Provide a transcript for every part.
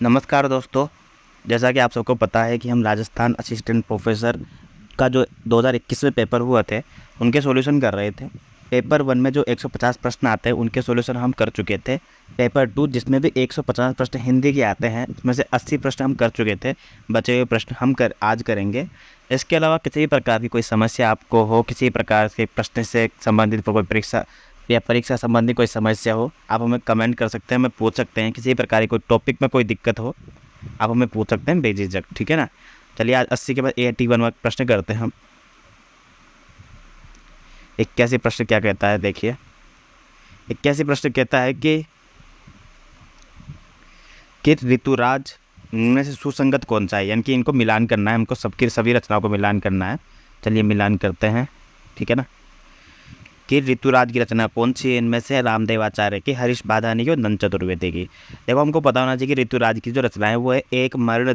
नमस्कार दोस्तों। जैसा कि आप सबको पता है कि हम राजस्थान असिस्टेंट प्रोफेसर का जो 2021 में पेपर हुआ थे उनके सॉल्यूशन कर रहे थे। पेपर 1 में जो 150 प्रश्न आते हैं उनके सॉल्यूशन हम कर चुके थे। पेपर 2 जिसमें भी 150 प्रश्न हिंदी के आते हैं उसमें से 80 प्रश्न हम कर चुके थे। बचे हुए प्रश्न हम आज करेंगे। इसके अलावा किसी भी प्रकार की कोई समस्या आपको हो, किसी प्रकार के प्रश्न से संबंधित कोई परीक्षा या परीक्षा संबंधी कोई समस्या हो, आप हमें कमेंट कर सकते हैं, हमें पूछ सकते हैं। किसी प्रकार की कोई टॉपिक में कोई दिक्कत हो आप हमें पूछ सकते हैं बेझिझक, ठीक है ना। चलिए आज 80 के बाद 81वां प्रश्न करते हैं हम। 81 प्रश्न क्या कहता है, देखिए 81 प्रश्न कहता है कि ऋतुराज इनमें से सुसंगत कौन सा है, यानी कि इनको मिलान करना है, हमको सबकी सभी रचनाओं को मिलान करना है। चलिए मिलान करते हैं, ठीक है ना। कि ऋतुराज की रचना कौन सी है, इनमें से रामदेवाचार्य की, हरीश बाधानी की और नंद चतुर्वेदी की। देखो हमको पता होना चाहिए कि ऋतुराज की जो रचना है वो है एक मर्ण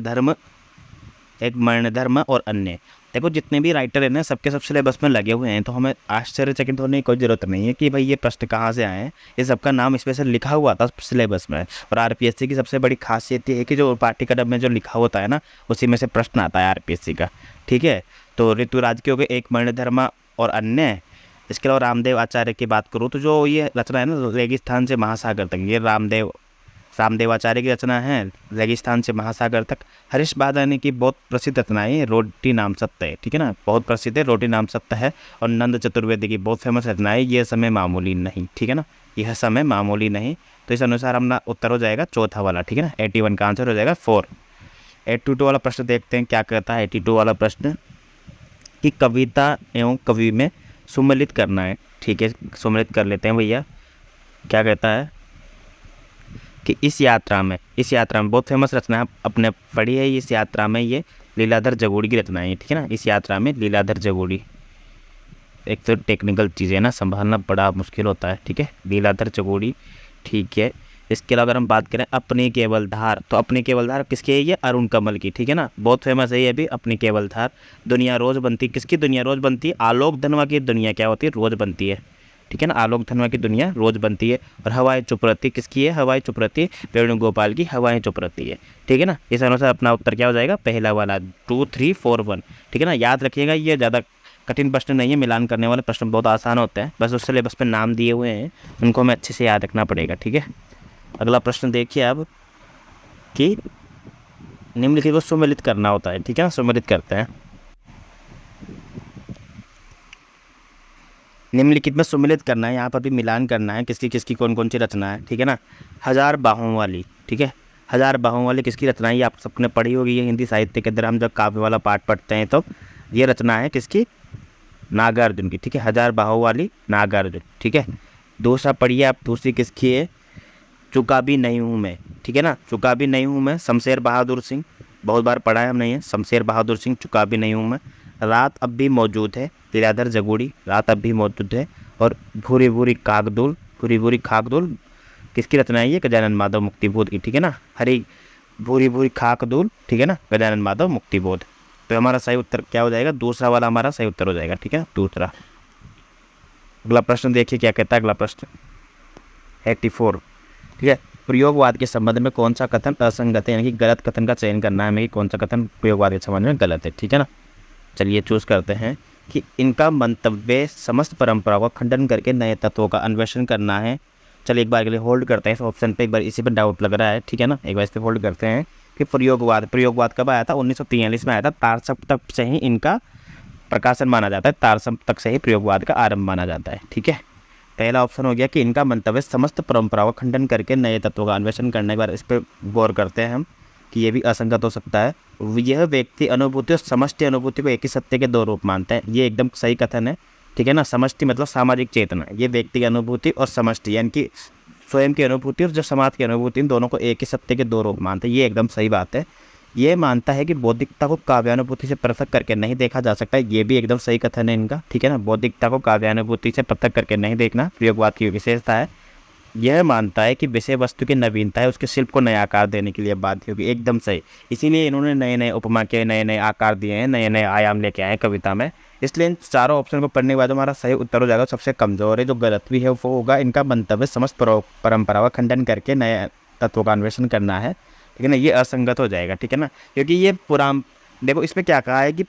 धर्म और अन्य। देखो जितने भी राइटर हैं ना सबके सब सिलेबस में लगे हुए हैं, तो हमें आश्चर्यचकित होने की कोई ज़रूरत नहीं है कि भाई ये प्रश्न कहाँ से आए हैं। ये सबका नाम स्पेशल लिखा हुआ था सिलेबस में। और आरपीएससी की सबसे बड़ी खासियत ये है कि जो पाठ्यक्रम में जो लिखा होता है ना उसी में से प्रश्न आता है आरपीएससी का, ठीक है। तो ऋतुराज के हो गए एक मर्ण धर्म और अन्य। इसके अलावा रामदेव आचार्य की बात करूँ तो जो ये रचना है ना रेगिस्तान से महासागर तक, ये रामदेवाचार्य की रचना है, रेगिस्तान से महासागर तक। हरीश बादानी की बहुत प्रसिद्ध रचना है रोटी नाम सत्य है, ठीक है ना, बहुत प्रसिद्ध है, रोटी नाम सत्य है। और नंद चतुर्वेदी की बहुत फेमस रचना है ये समय मामूली नहीं, ठीक है ना, यह समय मामूली नहीं। तो इस अनुसार हमारा उत्तर हो जाएगा चौथा वाला, ठीक है ना। 81 का आंसर हो जाएगा 4। 82 वाला प्रश्न देखते हैं क्या कहता है। 82 वाला प्रश्न कि कविता एवं कवि में सुमेलित करना है, ठीक है, सुमेलित कर लेते हैं भैया। क्या कहता है कि इस यात्रा में बहुत फेमस रचना है, अपने पढ़ी है। इस यात्रा में ये लीलाधर जगोड़ी की रचना है, ठीक है ना। इस यात्रा में लीलाधर जगोड़ी, एक तो टेक्निकल चीज़ है ना, संभालना बड़ा मुश्किल होता है, ठीक है, लीलाधर जगोड़ी, ठीक है। इसके अलावा अगर हम बात करें अपनी केवल धार, तो अपनी केवल धार किसकी है, ये अरुण कमल की, ठीक है ना, बहुत फेमस है ये भी अपनी केवल धार। दुनिया रोज बनती, किसकी दुनिया रोज बनती है, आलोक धनवा की दुनिया क्या होती है, रोज बनती है, ठीक है ना, आलोक धनवा की दुनिया रोज बनती है। और हवाएं चुप रहती किसकी है, हवाएं चुप रहती वेणुगोपाल की हवाएं चुप रहती है, ठीक है ना। इस अनुसार अपना उत्तर क्या हो जाएगा, पहला वाला 2 3 4 1, ठीक है ना। याद रखिएगा ये ज़्यादा कठिन प्रश्न नहीं है, मिलान करने वाले प्रश्न बहुत आसान होते हैं, बस उस सिलेबस पे नाम दिए हुए हैं, उनको हमें अच्छे से याद रखना पड़ेगा, ठीक है। अगला प्रश्न देखिए अब कि निम्नलिखित को सुमेलित करना होता है, ठीक है ना, सुमेलित करते हैं। निम्नलिखित में सुमेलित करना है, यहाँ पर भी मिलान करना है किसकी किसकी कौन कौन सी रचना है, ठीक है ना। हजार बाहों वाली, ठीक है, हजार बाहों वाली किसकी रचना है, ये आप सबने पढ़ी होगी, ये हिंदी साहित्य के अंदर हम जब काव्य वाला पाठ पढ़ते हैं तो ये रचना है किसकी, नागार्जुन की, ठीक है, हजार बाहों वाली नागार्जुन, ठीक है। दूसरा पढ़िए आप, दूसरी किसकी है, चुका भी नहीं हूँ मैं, ठीक है ना, चुका भी नहीं हूँ मैं, शमशेर बहादुर सिंह, बहुत बार पढ़ा है हमने ये, शमशेर बहादुर सिंह, चुका भी नहीं हूँ मैं। रात अब भी मौजूद है, लीलाधर जगोड़ी, रात अब भी मौजूद है। और भूरी भूरी खाकदुल किसकी रचना है, ये गजानन माधव मुक्तिबोध की, ठीक है ना, हरी भूरी भूरी खाकदुल, ठीक है ना, गजानन माधव मुक्तिबोध। तो हमारा सही उत्तर क्या हो जाएगा, दूसरा वाला हमारा सही उत्तर हो जाएगा, ठीक है, दूसरा। अगला प्रश्न देखिए क्या कहता है, अगला प्रश्न 84, ठीक है। प्रयोगवाद के संबंध में कौन सा कथन असंगत है, यानी कि गलत कथन का चयन करना है हमें कि कौन सा कथन प्रयोगवाद के संबंध में गलत है, ठीक है ना। चलिए चूज करते हैं कि इनका मंतव्य समस्त परंपराओं का खंडन करके नए तत्वों का अन्वेषण करना है। चलिए एक बार के लिए होल्ड करते हैं इस ऑप्शन पे, एक बार इसी पर डाउट लग रहा है, ठीक है ना, एक बार इस पर होल्ड करते हैं कि प्रयोगवाद कब आया था, 1943 में आया था। तारसप्तक से ही इनका प्रकाशन माना जाता है, तारसप्तक से ही प्रयोगवाद का आरंभ माना जाता है, ठीक है। पहला ऑप्शन हो गया कि इनका मंतव्य समस्त परंपराओं का खंडन करके नए तत्वों का अन्वेषण करने के बाद, इस पर गौर करते हैं हम कि ये भी असंगत हो सकता है। यह व्यक्ति अनुभूति और समष्टि अनुभूति को एक ही सत्य के दो रूप मानते हैं, ये एकदम सही कथन है, ठीक है ना। समष्टि मतलब सामाजिक चेतना, ये व्यक्ति की अनुभूति और समष्टि यानी कि स्वयं की अनुभूति और जो समाज की अनुभूति, इन दोनों को एक ही सत्य के दो रूप मानते हैं, ये एकदम सही बात है। ये मानता है कि बौद्धिकता को काव्यानुभूति से पृथक करके नहीं देखा जा सकता है, ये भी एकदम सही कथन है इनका, ठीक है ना। बौद्धिकता को काव्यानुभूति से पृथक करके नहीं देखना प्रयोगवाद की विशेषता है। यह मानता है कि विषय वस्तु की नवीनता है उसके शिल्प को नया आकार देने के लिए बाध्य होगी, एकदम सही। इसीलिए इन्होंने नए नए उपमा के नए नए आकार दिए हैं, नए नए आयाम लेके आए हैं कविता में। इसलिए इन चारों ऑप्शन को पढ़ने के बाद हमारा सही उत्तर हो जाएगा। सबसे कमजोर है, जो गलत भी है वो होगा, इनका मंतव्य समस्त परंपरा का खंडन करके नए तत्वों का अन्वेषण करना है। ठीक है ना, ये असंगत हो जाएगा, ठीक है ना, क्योंकि ये देखो इसमें क्या कहा है कि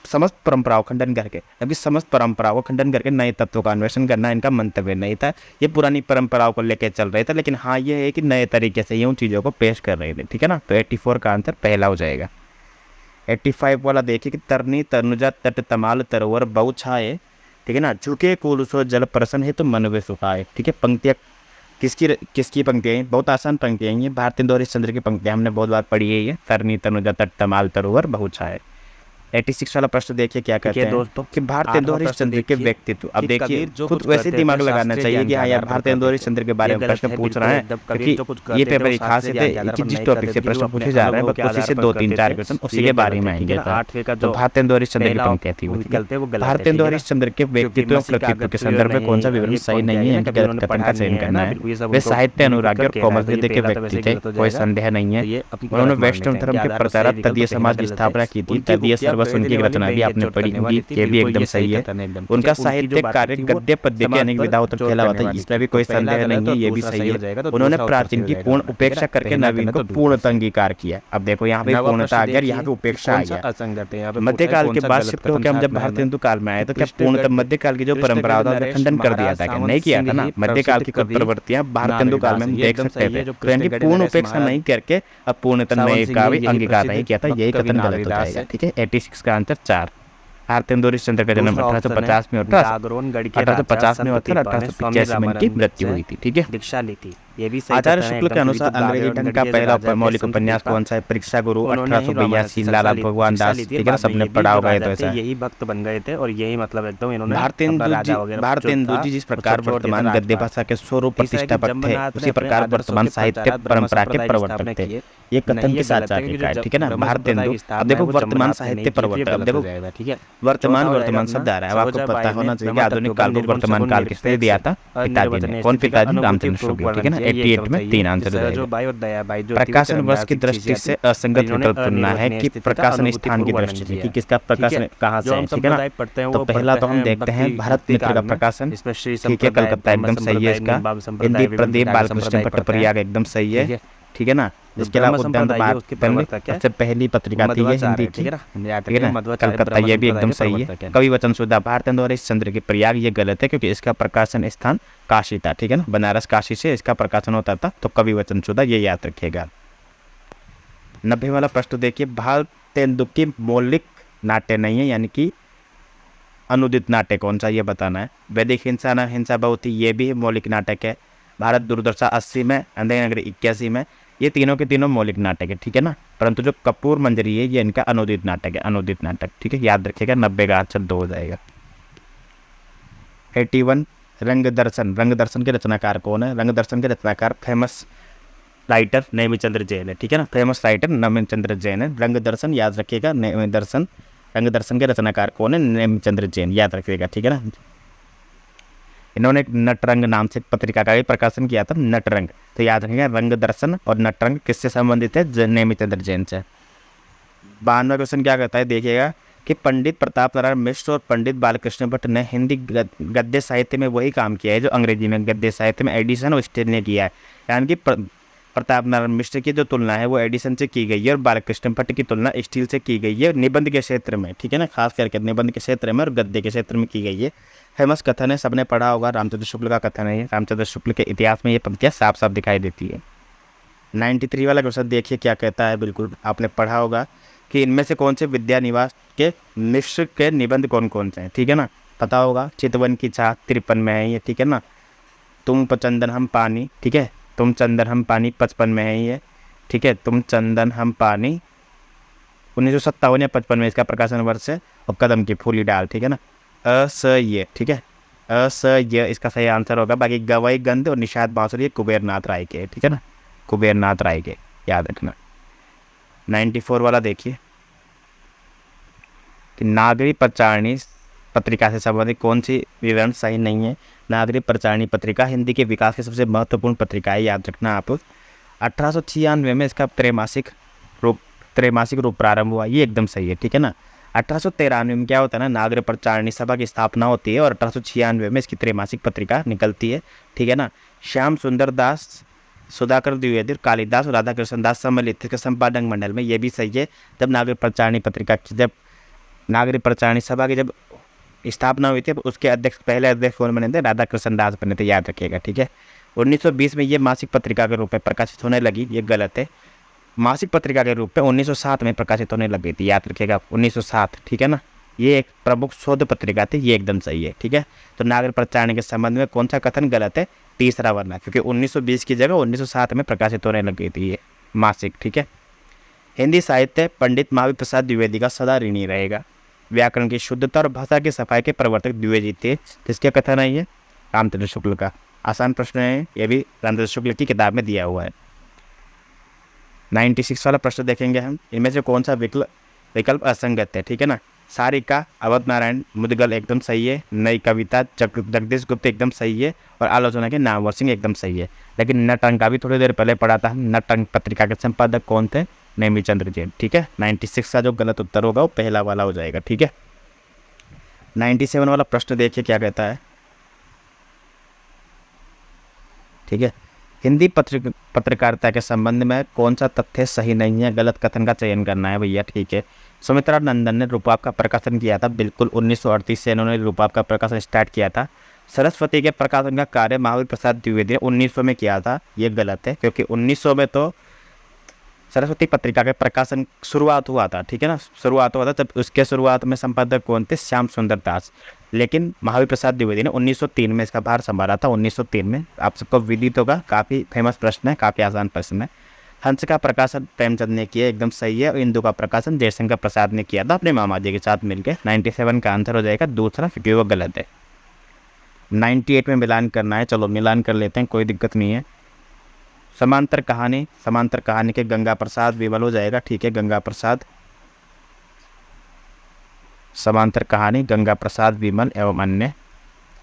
समस्त परंपराओं का खंडन करके, जबकि समस्त परंपराओं का खंडन करके नए तत्वों का अन्वेषण करना इनका मंतव्य नहीं था। ये पुरानी परंपराओं को लेकर चल रहे थे, लेकिन हाँ ये है कि नए तरीके से ये उन चीज़ों को पेश कर रहे थे, ठीक है ना। तो 84 का आंसर पहला हो जाएगा। 85 वाला देखिए कि तरनी तनुजा तट तमाल तरोवर बहु छाए, ठीक है ना, झुके कुलसो जल प्रसन है तो मन वे सुखाए, ठीक है। पंक्तियाँ किसकी पंक्तियाँ हैं? बहुत आसान पंक्तियाँ हैं ये, भारतेंदु हरिश्चंद्र की पंक्तियाँ, हमने बहुत बार पढ़ी है ये, तरनी तनुजा तट तमाल तरोवर बहु छाए। 86 वाला प्रश्न देखिए क्या कहते हैं दोस्तों कि भारतेंदु हरिश्चंद्र के व्यक्तित्व। अब देखिए खुद वैसे दिमाग लगाना चाहिए कि हाँ यार भारतेंदु हरिश्चंद्र के बारे में प्रश्न पूछ रहा है, क्योंकि ये पेपर एक खास है कि जिस टॉपिक से प्रश्न पूछे जा रहे हैं बस उसी से 2-3-4 क्वेश्चन उसी के बारे में आएंगे। तो भारतेंदु हरिश्चंद्र की पंक्ति थी वो, भारतेंदु हरिश्चंद्र के व्यक्तित्व और कृतित्व के संदर्भ में कौन सा विवरण सही नहीं है, इनके गलत कथन का चयन करना है। वे साहित्य अनुरागी और कोमल हृदय के व्यक्ति थे, कोई संदेह नहीं है। उन्होंने वैष्णव धर्म के प्रचारक तदीय समाज की स्थापना की थी, तदीय सर्वस्व उनकी रचना भी आपने पढ़ी होगी, ये भी एकदम सही है। उनका साहित्य कार्य गद्य पद्य के अनेक विधाओं तक फैला हुआ था, इसमें भी कोई संदेह नहीं है, ये भी सही है। उन्होंने प्राचीन की पूर्ण उपेक्षा करके नवीन को पूर्णतः अंगीकार किया। अब देखो यहाँ पे पूर्णता आ गया, यहाँ पे उपेक्षा आ गया। मध्यकाल के बाद शिफ्ट होकर हम जब भारतेंदु काल में आए तो क्या पूर्णतः मध्यकाल की जो परंपरा था उसका खंडन कर दिया था? क्या नहीं किया था ना? मध्यकाल की कुछ प्रवृत्तियां भारतेंदु काल में हम देख सकते थे, तो पूर्ण उपेक्षा नहीं करके अब पूर्णतः नए का भी अंगीकार नहीं किया था, यही कथन गलत हो जाएगा, ठीक है। 86 का आंसर 4। भारतेंदु हरिश्चंद्र का जन्म 1850 में होता, 1850 में होता, 1885 में इनकी मृत्यु हुई थी, ठीक है। दीक्षा ली थी, ये भी सही। आचार्य शुक्ल के अनुसार अंग्रेजी ढंग का पहला मौलिक उपन्यास कौन सा है? परीक्षा गुरु 1882, लाला भगवान दास, ठीक है, सबने पढ़ा होगा ये तो ऐसा। यही भक्त बन गए थे और यही मतलब एकदम इन्होंने भारतेंदु जी जिस प्रकार वर्तमान गद्य भाषा के स्वरूप प्रतिष्ठापक थे, उसी प्रकार वर्तमान साहित्य परंपरा के प्रवर्तक थे। ये कथन के साथ का है, ठीक है ना। भारतेंदु, अब देखो वर्तमान साहित्य प्रवर्तक, अब देखो ठीक है, वर्तमान शब्द आ रहा है, आपको पता होना चाहिए आधुनिक काल को वर्तमान काल किसने दिया था? पिताजी ने। कौन पिताजी? रामचंद्र शुक्ल, ठीक है ना। 88 में 3 आंसर हो जाएगा। प्रकाशन वर्ष की दृष्टि से असंगत विकल्प चुनना है कि प्रकाशन स्थान की दृष्टि से कि किसका प्रकाशन कहाँ से है, ठीक है ना। तो पहला तो हम देखते हैं भारत मित्र का प्रकाशन, ठीक है, कलकत्ता एकदम सही है इसका। हिंदी प्रदीप बालकृष्ण भट्टप्रयाग एकदम सही है, ठीक है ना। इसके अलावा उद्यम सबसे पहली पत्रिका थी ये हिंदी की, ठीक है ना, कलकत्ता, ये भी एकदम सही है। कवि वचन सुधा भारतेंदु हरिश्चंद्र की प्रयाग, ये गलत है क्योंकि इसका प्रकाशन स्थान काशी था, ठीक है ना, बनारस काशी से इसका प्रकाशन होता था, तो कवि वचन सुधा ये याद रखिएगा। 90 वाला प्रश्न देखिए, भारतेंदु की मौलिक नाट्य नहीं है, यानी कि अनुदित नाट्य कौन सा, ये बताना है। वैदिक हिंसा न हिंसा बहुत ही, ये भी मौलिक नाटक है। भारत दुर्दशा 80 में, अंधेरी नगरी 81 में, ये तीनों के तीनों मौलिक नाटक है, ठीक है ना। परंतु जो कपूर मंजरी है ये इनका अनुदित नाटक है, अनुदित नाटक, ठीक है, याद रखिएगा। 90 का आंसर 2 हो जाएगा। 81 रंग दर्शन, रंग दर्शन के रचनाकार कौन है? रंग दर्शन के रचनाकार फेमस राइटर नेमिचंद्र जैन है, ठीक है ना, फेमस राइटर नेमिचंद्र जैन है। रंग दर्शन याद रखिएगा, रंग दर्शन के रचनाकार कौन है? नेमिचंद्र जैन, याद रखिएगा, ठीक है ना। इन्होंने एक नटरंग नाम से पत्रिका का भी प्रकाशन किया था, नटरंग, तो याद रखिएगा रंग दर्शन और नटरंग किससे संबंधित है? नेमिचंद्र जैन से। 92वां क्वेश्चन क्या कहता है देखिएगा कि पंडित प्रताप नारायण मिश्र और पंडित बालकृष्ण भट्ट ने हिंदी गद्य साहित्य में वही काम किया है जो अंग्रेजी में गद्य साहित्य में एडिशन और स्टील ने किया है, यानी कि प्रताप नारायण मिश्र की जो तुलना है वो एडिशन से की गई है और बालकृष्ण भट्ट की तुलना स्टील से की गई है निबंध के क्षेत्र में, ठीक है ना, खास करके निबंध के क्षेत्र में और गद्य के क्षेत्र में की गई है। फेमस कथन है, सबने पढ़ा होगा, रामचंद्र शुक्ल का कथन है। रामचंद्र शुक्ल के इतिहास में ये पंक्तियाँ साफ साफ दिखाई देती है। 93 वाला क्वेश्चन देखिए क्या कहता है, बिल्कुल आपने पढ़ा होगा कि इनमें से कौन से विद्या निवास के मिश्र के निबंध कौन कौन से हैं, ठीक है ना, पता होगा। चितवन की चाह 53 में है ये, ठीक है ना। तुम चंदन हम पानी, ठीक है, तुम चंदन हम पानी 55 में है ये, ठीक है। तुम चंदन हम पानी 1957 या 55 में इसका प्रकाशन वर्ष है। और कदम की फूली डाल, ठीक है ना, असह्य, ठीक है, असह्य इसका सही आंसर होगा। बाकी गवई गंध और निषाद बांसुरी कुबेर नाथ राय के, ठीक है ना, कुबेर नाथ राय के, याद रखना। 94 वाला देखिए कि नागरी प्रचारणी पत्रिका से संबंधित कौन सी विवरण सही नहीं है। नागरी प्रचारणी पत्रिका हिंदी के विकास की सबसे महत्वपूर्ण पत्रिका है, याद रखना आप। 1896 में इसका त्रैमासिक रूप प्रारंभ हुआ, ये एकदम सही है, ठीक है ना। 1893 में क्या होता है ना, नागरी प्रचारणी सभा की स्थापना होती है और 1896 में इसकी त्रैमासिक पत्रिका निकलती है, ठीक है ना। श्याम सुंदर दास सुधाकर द्विवेदी और कालिदास और राधा कृष्ण दास सम्मिलित थे संपादक मंडल में, ये भी सही है। जब नागरिक प्रचारणी पत्रिका की, जब नागरिक प्रचारणी सभा की जब स्थापना हुई थी, उसके अध्यक्ष, पहले अध्यक्ष कौन बने थे? राधा कृष्ण दास बने थे, याद रखिएगा, ठीक है। 1920 में ये मासिक पत्रिका के रूप में प्रकाशित होने लगी, ये गलत है। मासिक पत्रिका के रूप में 1907 में प्रकाशित होने लगी थी, याद रखिएगा 1907, ठीक है ना। ये एक प्रमुख शोध पत्रिका थी, ये एकदम सही है, ठीक है। तो नागरिक प्रचारणी के संबंध में कौन सा कथन गलत है? तीसरा वाला, क्योंकि 1920 की जगह 1907 में प्रकाशित होने लगी थी ये मासिक, ठीक है। हिंदी साहित्य पंडित महावीर प्रसाद द्विवेदी का सदा ऋणी रहेगा। व्याकरण की शुद्धता और भाषा की सफाई के प्रवर्तक द्विवेदी थे, जिसके कथन है ये रामचंद्र शुक्ल का। आसान प्रश्न है, ये भी रामचंद्र शुक्ल की किताब में दिया हुआ है। 96 वाला प्रश्न देखेंगे हम। इनमें से कौन सा विकल्प असंगत है, ठीक है ना। सारिका, अवध नारायण, मुदगल एकदम सही है। नई कविता, जगदीश गुप्त एकदम सही है। और आलोचना के नामवर सिंह एकदम सही है। लेकिन नटंग का भी थोड़ी देर पहले पढ़ा था। नटंग पत्रिका के संपादक कौन थे? नेमीचंद्र जैन, ठीक है। 96 का जो गलत उत्तर होगा वो पहला वाला हो जाएगा, ठीक है। 97 वाला प्रश्न देखिए क्या कहता है, ठीक है। हिंदी पत्रकारिता के संबंध में कौन सा तथ्य सही नहीं है? गलत कथन का चयन करना है भैया, ठीक है। सुमित्रा नंदन ने रूपाप का प्रकाशन किया था, बिल्कुल 1938 से इन्होंने रूपाप का प्रकाशन स्टार्ट किया था। सरस्वती के प्रकाशन का कार्य महावीर प्रसाद द्विवेदी ने 1900 में किया था, ये गलत है, क्योंकि 1900 में तो सरस्वती पत्रिका के प्रकाशन शुरुआत हुआ था, ठीक है ना। शुरुआत हुआ था, तब उसके शुरुआत में संपादक कौन थे? श्याम सुंदर दास। लेकिन महावीर प्रसाद द्विवेदी ने 1903 में इसका भार संभाला था, 1903 में। आप सबको विदित होगा, काफ़ी फेमस प्रश्न है, काफ़ी आसान प्रश्न है। हंस का प्रकाशन प्रेमचंद ने किया, एकदम सही है। और इंदु का प्रकाशन जयशंकर प्रसाद ने किया था अपने मामा जी के साथ मिलकर। 97 का आंसर हो जाएगा दूसरा, क्योंकि वो गलत है। 98 में मिलान करना है, चलो मिलान कर लेते हैं, कोई दिक्कत नहीं है। समांतर कहानी के गंगा प्रसाद विमल हो जाएगा, ठीक है। गंगा प्रसाद, समांतर कहानी गंगा प्रसाद विमल एवं अन्य।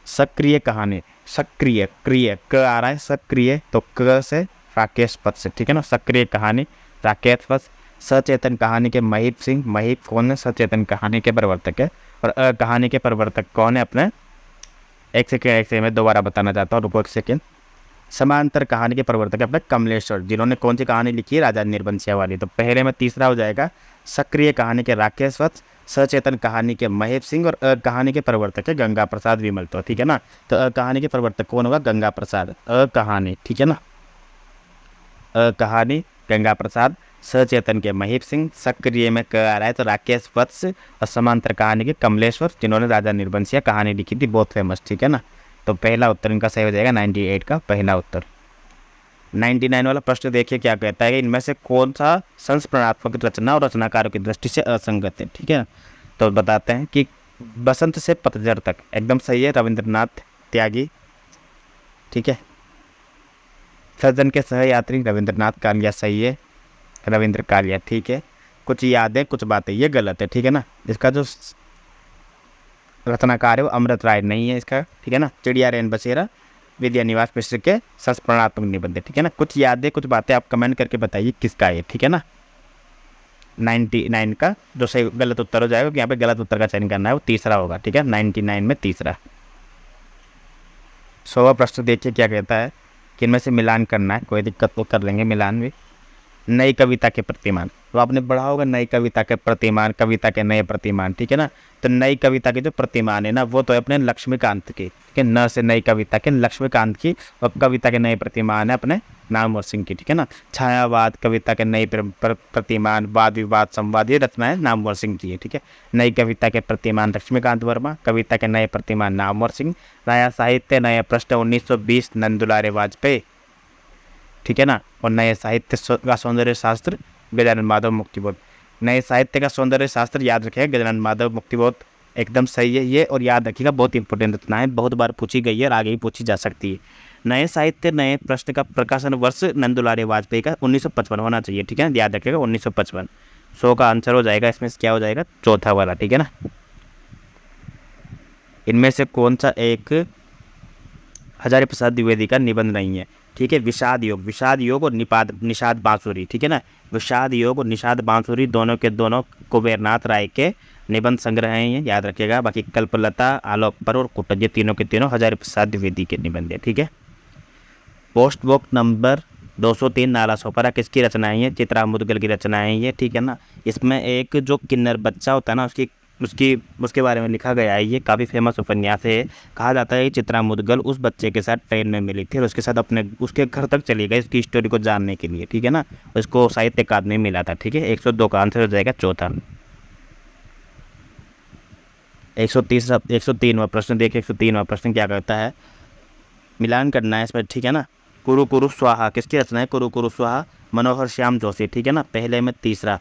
सक्रिय कहानी, सक्रिय, क्रिय, क आ रहा है, सक्रिय, तो क से राकेश पथ से, ठीक है ना। सक्रिय कहानी राकेश पथ। सचेतन कहानी के महीप सिंह, महीप कौन है? सचेतन कहानी के प्रवर्तक है। और कहानी के प्रवर्तक कौन है? अपने एक सेकेंड मैं दोबारा बताना चाहता हूँ, रुको एक सेकेंड। समांतर कहानी के प्रवर्तक अपने कमलेश्वर, जिन्होंने कौन सी कहानी लिखी है? राजा निर्बंसिया वाली। तो पहले में तीसरा हो जाएगा सक्रिय कहानी के राकेश वत्स, सचेतन कहानी के महेश सिंह और कहानी के प्रवर्तक है गंगा प्रसाद विमल, तो ठीक है ना। तो कहानी के प्रवर्तक कौन होगा? गंगा प्रसाद। कहानी, ठीक है ना। कहानी गंगा प्रसाद, सचेतन के महीप सिंह, सक्रिय में क आ रहा है तो राकेश वत्स, और समांतर कहानी के कमलेश्वर, जिन्होंने राजा निर्बंसिया कहानी लिखी थी, बहुत फेमस, ठीक है ना। तो पहला उत्तर इनका सही हो जाएगा, 98 का पहला उत्तर। 99 वाला प्रश्न देखिए क्या कहता है कि इनमें से कौन सा संस्मरणात्मक रचना और रचनाकारों की दृष्टि से असंगत है, ठीक है। तो बताते हैं कि बसंत से पतझड़ तक एकदम सही है, रविंद्रनाथ त्यागी, ठीक है। सज्जन के सहयात्री रविंद्रनाथ कालिया, सही है, रविंद्र कालिया, ठीक है। कुछ यादें कुछ बातें, ये गलत है, ठीक है ना। इसका जो रचनाकार है वो अमृत राय नहीं है इसका, ठीक है ना। चिड़िया रेन बसेरा विद्या निवास मिश्र के संस्मरणात्मक निबंध, ठीक है ना। कुछ यादें कुछ बातें आप कमेंट करके बताइए किसका है, ठीक है ना। 99 का जो सही गलत उत्तर हो जाएगा, यहाँ पे गलत उत्तर का चयन करना है, वो तीसरा होगा, ठीक है। 99 में तीसरा। 100वां प्रश्न देखिए क्या कहता है कि इनमें से मिलान करना है, कोई दिक्कत तो कर लेंगे मिलान भी। नई कविता के प्रतिमान, तो आपने पढ़ा होगा नई कविता के प्रतिमान, कविता के नए प्रतिमान, ठीक है ना। तो नई कविता के जो प्रतिमान है ना, वो तो है अपने लक्ष्मीकांत के, ठीक है। न से नई कविता के लक्ष्मीकांत की, और कविता के नए प्रतिमान है अपने नामवर सिंह की, ठीक है ना। छायावाद कविता के नए प्रतिमान, वाद विवाद संवाद, ये रचनाएं नामवर सिंह की है, ठीक है। नई कविता के प्रतिमान लक्ष्मीकांत वर्मा, कविता के नए प्रतिमान नामवर सिंह। नया साहित्य नए प्रश्न 1920 नंदुलारे वाजपेयी, ठीक है ना। और नए साहित्य का सौंदर्य शास्त्र गजानन माधव मुक्तिबोध। नए साहित्य का सौंदर्य शास्त्र याद रखिएगा, गजानन माधव मुक्तिबोध एकदम सही है ये। और याद रखिएगा बहुत इंपॉर्टेंट रचना है, बहुत बार पूछी गई है और आगे भी पूछी जा सकती है। नए साहित्य नए प्रश्न का प्रकाशन वर्ष नंदुलारे वाजपेयी का 1955 होना चाहिए, ठीक है, याद रखिएगा 1955। 100 का आंसर हो जाएगा, इसमें क्या हो जाएगा? चौथा वाला, ठीक है ना। इनमें से कौन सा एक हजारी प्रसाद द्विवेदी का निबंध नहीं है, ठीक है। विषाद योग और निषाद बांसुरी, ठीक है ना। विषाद योग और निषाद बांसुरी दोनों के दोनों कुबेरनाथ राय के निबंध संग्रह हैं, ये याद रखिएगा। बाकी कल्पलता, आलोक पर और कुटज, ये तीनों के तीनों हजारी प्रसाद द्विवेदी के निबंध है, ठीक है। Post box number 203 Nala Sopara किसकी रचनाएं हैं? चित्रा मुदगल की रचनाएं ये, ठीक है ना। इसमें एक जो किन्नर बच्चा होता है ना, उसकी उसके बारे में लिखा गया है। ये काफ़ी फेमस उपन्यास है। कहा जाता है कि चित्रा मुदगल उस बच्चे के साथ ट्रेन में मिली थी और उसके साथ उसके घर तक चली गई उसकी स्टोरी को जानने के लिए, ठीक है ना। उसको साहित्य अकादमी मिला था, ठीक है। 102 का आंसर हो जाएगा चौथा। 103वां प्रश्न देखिए। 103वां प्रश्न क्या करता है, मिलान करना है इसमें, ठीक है ना। कुरु कुरु स्वाहा किसकी रचना है? कुरु कुरु स्वाहा मनोहर श्याम जोशी, ठीक है ना। पहले में तीसरा।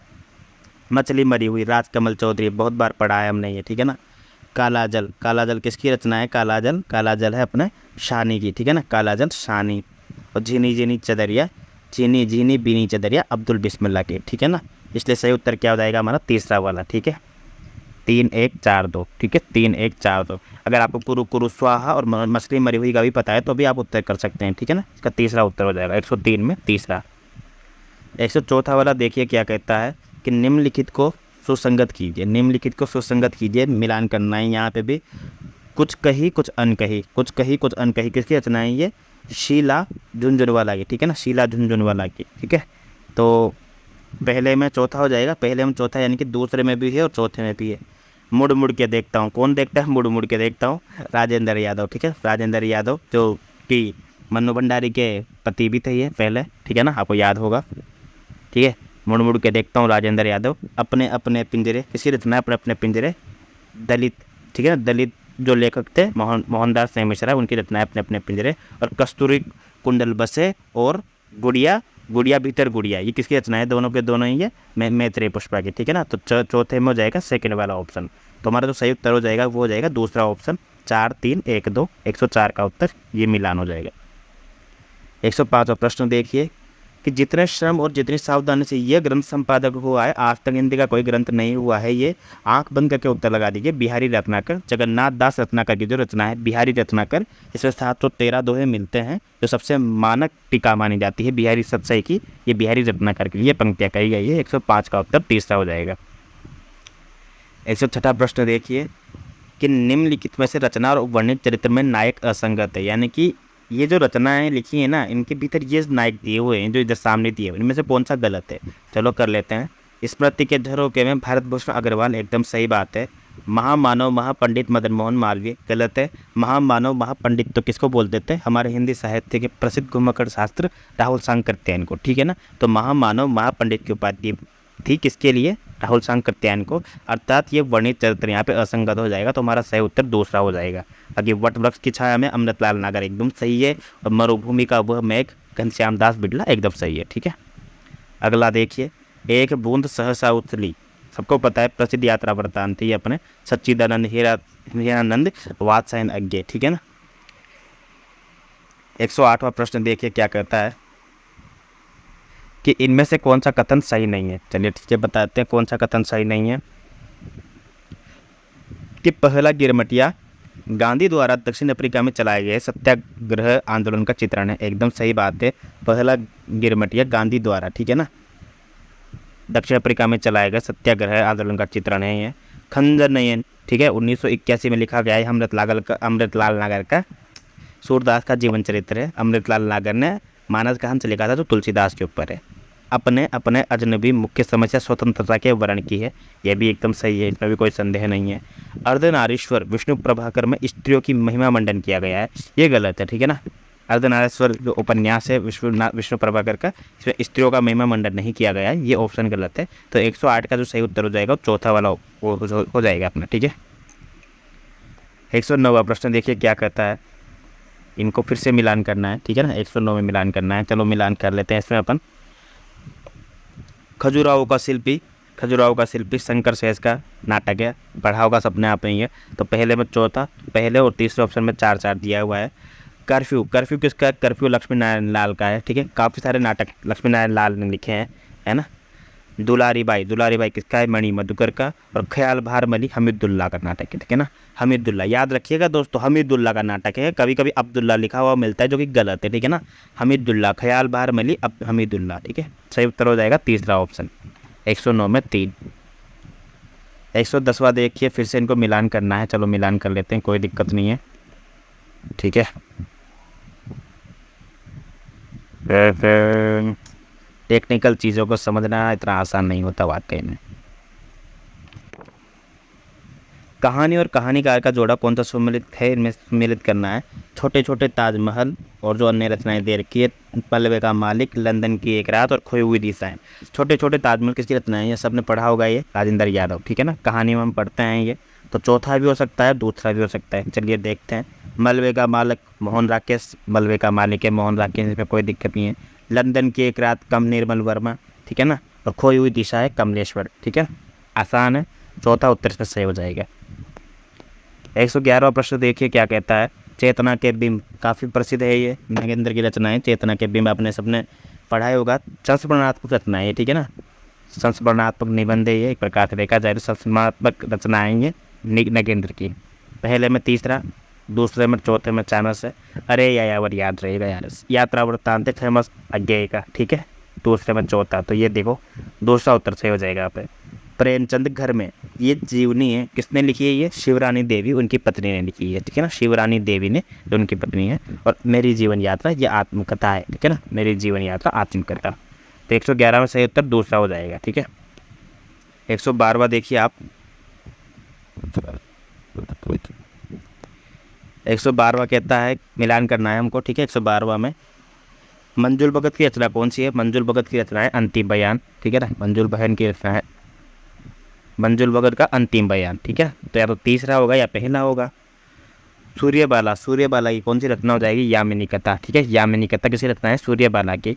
मछली मरी हुई राजकमल चौधरी, बहुत बार पढ़ा है हमने ये, ठीक है ना। काला जल, काला जल किसकी रचना है? काला जल, काला जल है अपने शानी की, ठीक है ना। काला जल शानी। और झीनी झीनी चदरिया, झीनी झीनी बीनी चदरिया अब्दुल बिस्मिल्लाह की, ठीक है ना। इसलिए सही उत्तर क्या हो जाएगा हमारा? तीसरा वाला, ठीक है। 3-1-4-2, ठीक है। 3-1-4-2। अगर आपको कुरु कुरु स्वाहा और मछली मरी हुई का भी पता है तो भी आप उत्तर कर सकते हैं, ठीक है ना। इसका तीसरा उत्तर हो जाएगा 103 में तीसरा। 104 वाला देखिए क्या कहता है कि निम्नलिखित को सुसंगत कीजिए। निम्नलिखित को सुसंगत कीजिए, मिलान करना है यहाँ पे भी। कुछ कही कुछ अनकही, कुछ कही कुछ अनकही किसकी रचना है? ये शीला झुंझुनवाला की, ठीक है ना। शीला झुंझुनवाला की, ठीक है। तो पहले में चौथा हो जाएगा, पहले में चौथा यानी कि दूसरे में भी है और चौथे में भी है। मुड़ मुड़ के देखता हूँ, कौन देखता है? मुड़ मुड़ के देखता हूँ, राजेंद्र यादव, ठीक है। राजेंद्र यादव जो कि मन्नू भंडारी के पति भी थे ये पहले, ठीक है ना, आपको याद होगा, ठीक है। मुड़ मुड़ के देखता हूँ, राजेंद्र यादव। अपने अपने पिंजरे किसी रचना है? अपने अपने पिंजरे दलित, ठीक है ना। दलित जो लेखक थे मोहनदास नेह मिश्रा, उनकी रचना है अपने अपने पिंजरे। और कस्तूरी कुंडल बसे और गुड़िया गुड़िया भीतर गुड़िया, ये किसकी रचना है? दोनों के दोनों ही है मैत्रेय पुष्पा की, ठीक है ना। तो चौथे में हो जाएगा सेकंड वाला ऑप्शन। तो हमारा जो सही उत्तर हो जाएगा वो हो जाएगा दूसरा ऑप्शन 4-3-1-2। 104 का उत्तर ये मिलान हो जाएगा। 105वां प्रश्न देखिए कि जितने श्रम और जितनी सावधानी से यह ग्रंथ संपादक हुआ है, आज तक हिंदी का कोई ग्रंथ नहीं हुआ है। ये आंख बंद करके उत्तर लगा दीजिए। बिहारी रत्नाकर, जगन्नाथ दास रत्नाकर की जो रचना है बिहारी रत्नाकर, इसमें 713 दोहे मिलते हैं। जो सबसे मानक टीका मानी जाती है बिहारी सत्सई की, ये बिहारी रत्नाकर की ये पंक्तियाँ कही गई है। 105 का उत्तर तीसरा हो जाएगा। 106वां प्रश्न देखिए कि निम्नलिखित में से रचना और वर्णित चरित्र में नायक असंगत है। यानी कि ये जो रचनाएं लिखी है ना, इनके भीतर ये नायक दिए हुए हैं जो इधर सामने दिए हुए, इनमें से कौन सा गलत है? चलो कर लेते हैं। स्मृति के झरोखे में भारत भूषण अग्रवाल, एकदम सही बात है। महामानव महापंडित मदन मोहन मालवीय, गलत है। महामानव महापंडित तो किसको बोल देते हैं? हमारे हिंदी साहित्य के प्रसिद्ध घुमक्कड़ शास्त्र राहुल सांकृत्यायन को, ठीक है ना। तो महामानव महापंडित की उपाधि थी किसके लिए? राहुल सांकृत्यायन को। अर्थात ये वर्णित चरित्र यहाँ पे असंगत हो जाएगा। तो हमारा सही उत्तर दूसरा हो जाएगा। आगे वट वृक्ष की छाया में अमृतलाल नागर, एकदम सही है। और मरुभूमि का वह मेघ घनश्याम दास बिड़ला, एकदम सही है, ठीक है। अगला देखिए, एक बूंद सहसा उथली, सबको पता है प्रसिद्ध यात्रा वृत्तांत है ये अपने। सच्चिदानंद हीरानंद वात्सायन अज्ञे, ठीक है ना। 108वां प्रश्न देखिए क्या कहता है कि इनमें से कौन सा कथन सही नहीं है। चलिए ठीक है, बताते हैं कौन सा कथन सही नहीं है। कि पहला गिरमटिया गांधी द्वारा दक्षिण अफ्रीका में चलाए गए सत्याग्रह आंदोलन का चित्रण है, एकदम सही बात है। पहला गिरमटिया गांधी द्वारा, ठीक है ना, दक्षिण अफ्रीका में चलाए गए सत्याग्रह आंदोलन का चित्रण है ये। खंजर नयन, ठीक है, 1981 में लिखा गया है। अमृतलाल नागर का सूरदास का जीवन चरित्र है। अमृतलाल नागर ने मानस कहान से लिखा था जो तुलसीदास के ऊपर है। अपने अपने अजनबी मुख्य समस्या स्वतंत्रता के वर्ण की है, यह भी एकदम सही है, इसमें भी कोई संदेह नहीं है। अर्धनारीश्वर विष्णु प्रभाकर में स्त्रियों की महिमा मंडन किया गया है, ये गलत है, ठीक है ना। अर्धनारीश्वर जो उपन्यास है विष्णु प्रभाकर का, इसमें स्त्रियों का महिमा मंडन नहीं किया गया है, ये ऑप्शन गलत है। तो 108 का जो सही उत्तर हो जाएगा चौथा वाला हो जाएगा अपना, ठीक है। 109वां प्रश्न देखिए क्या कहता है, इनको फिर से मिलान करना है, ठीक है ना। 109 में मिलान करना है, चलो मिलान कर लेते हैं इसमें अपन। खजुराहो का शिल्पी शंकर शेष का नाटक है। पढ़ाओ का सपने आप ही है। तो पहले में चौथा, पहले और तीसरे ऑप्शन में 4-4 दिया हुआ है। कर्फ्यू किसका? कर्फ्यू लक्ष्मी नारायण लाल का है, ठीक है। काफ़ी सारे नाटक लक्ष्मी नारायण लाल ने लिखे हैं, है ना। दुलारी बाई किसका है? मणि मधुकर का। और ख्याल भार मली हमीदुल्ला का नाटक है, ठीक है ना। हमीदुल्ला याद रखिएगा दोस्तों, हमीदुल्ला का नाटक है। कभी कभी अब्दुल्ला लिखा हुआ मिलता है जो कि गलत है, ठीक है ना। हमीदुल्ला, ख्याल भार मली हमीदुल्ला, ठीक है। सही उत्तर हो जाएगा तीसरा ऑप्शन। 109 में 3। 110वां देखिए, फिर से इनको मिलान करना है, चलो मिलान कर लेते हैं, कोई दिक्कत नहीं है, ठीक है। टेक्निकल चीज़ों को समझना इतना आसान नहीं होता वाकई में। कहानी और कहानीकार का जोड़ा कौन सा सम्मिलित है, इनमें सम्मिलित करना है। छोटे छोटे ताजमहल और जो अन्य रचनाएं दे रखी है, पल्लवे का मालिक, लंदन की एक रात और खोई हुई दिशाएं। छोटे छोटे ताजमहल किसकी रचनाएं, ये सबने पढ़ा होगा, ये राजेंद्र यादव, ठीक है ना, कहानी में हम पढ़ते हैं ये। तो चौथा भी हो सकता है, दूसरा भी हो सकता है, चलिए देखते हैं। मलबे का मालिक मोहन राकेश, मलबे का मालिक है मोहन राकेश, इसमें कोई दिक्कत नहीं है। लंदन की एक रात कम निर्मल वर्मा, ठीक है ना, और खोई हुई दिशा है कमलेश्वर, ठीक है, आसान है, चौथा उत्तर इसमें सही हो जाएगा। 111वां प्रश्न देखिए क्या कहता है। चेतना के बिंब, काफ़ी प्रसिद्ध है ये, नागेंद्र की रचना है चेतना के बिंब, आपने सबने पढ़ा ही होगा। संस्मरणात्मक रचना है ये, ठीक है ना, संस्मरणात्मक निबंध है ये, एक प्रकार से देखा जाए तो संस्मरणात्मक रचनाएं ये नागेंद्र की। पहले में तीसरा, दूसरे में, चौथे में चाणस है। अरे यायावर याद रहेगा यार, यात्रा वृत्तांत फेमस अज्ञेय का, ठीक है, दूसरे में चौथा, तो ये देखो दूसरा उत्तर सही हो जाएगा यहाँ पे। प्रेमचंद घर में, ये जीवनी है, किसने लिखी है, ये शिवरानी देवी उनकी पत्नी ने लिखी है, ठीक है ना, शिवरानी देवी ने, जो उनकी पत्नी है। और मेरी जीवन यात्रा ये आत्मकथा है, ठीक है ना, मेरी जीवन यात्रा आत्मकथा। तो 111 में सही उत्तर दूसरा हो जाएगा, ठीक है। 112वां देखिए आप, 112वां कहता है, मिलान करना है हमको, ठीक है। 112वां में मंजुल भगत की रचना कौन सी है, मंजुल भगत की रचना है अंतिम बयान, ठीक है ना, मंजुल बहन की रचना है मंजुल भगत का अंतिम बयान, ठीक है। तो या तो तीसरा होगा या पहला होगा। सूर्यबाला, सूर्यबाला की कौन सी रचना हो जाएगी, यामिनी कथा, ठीक है, यामिनी कथा किसी रचना है, सूर्यबाला की।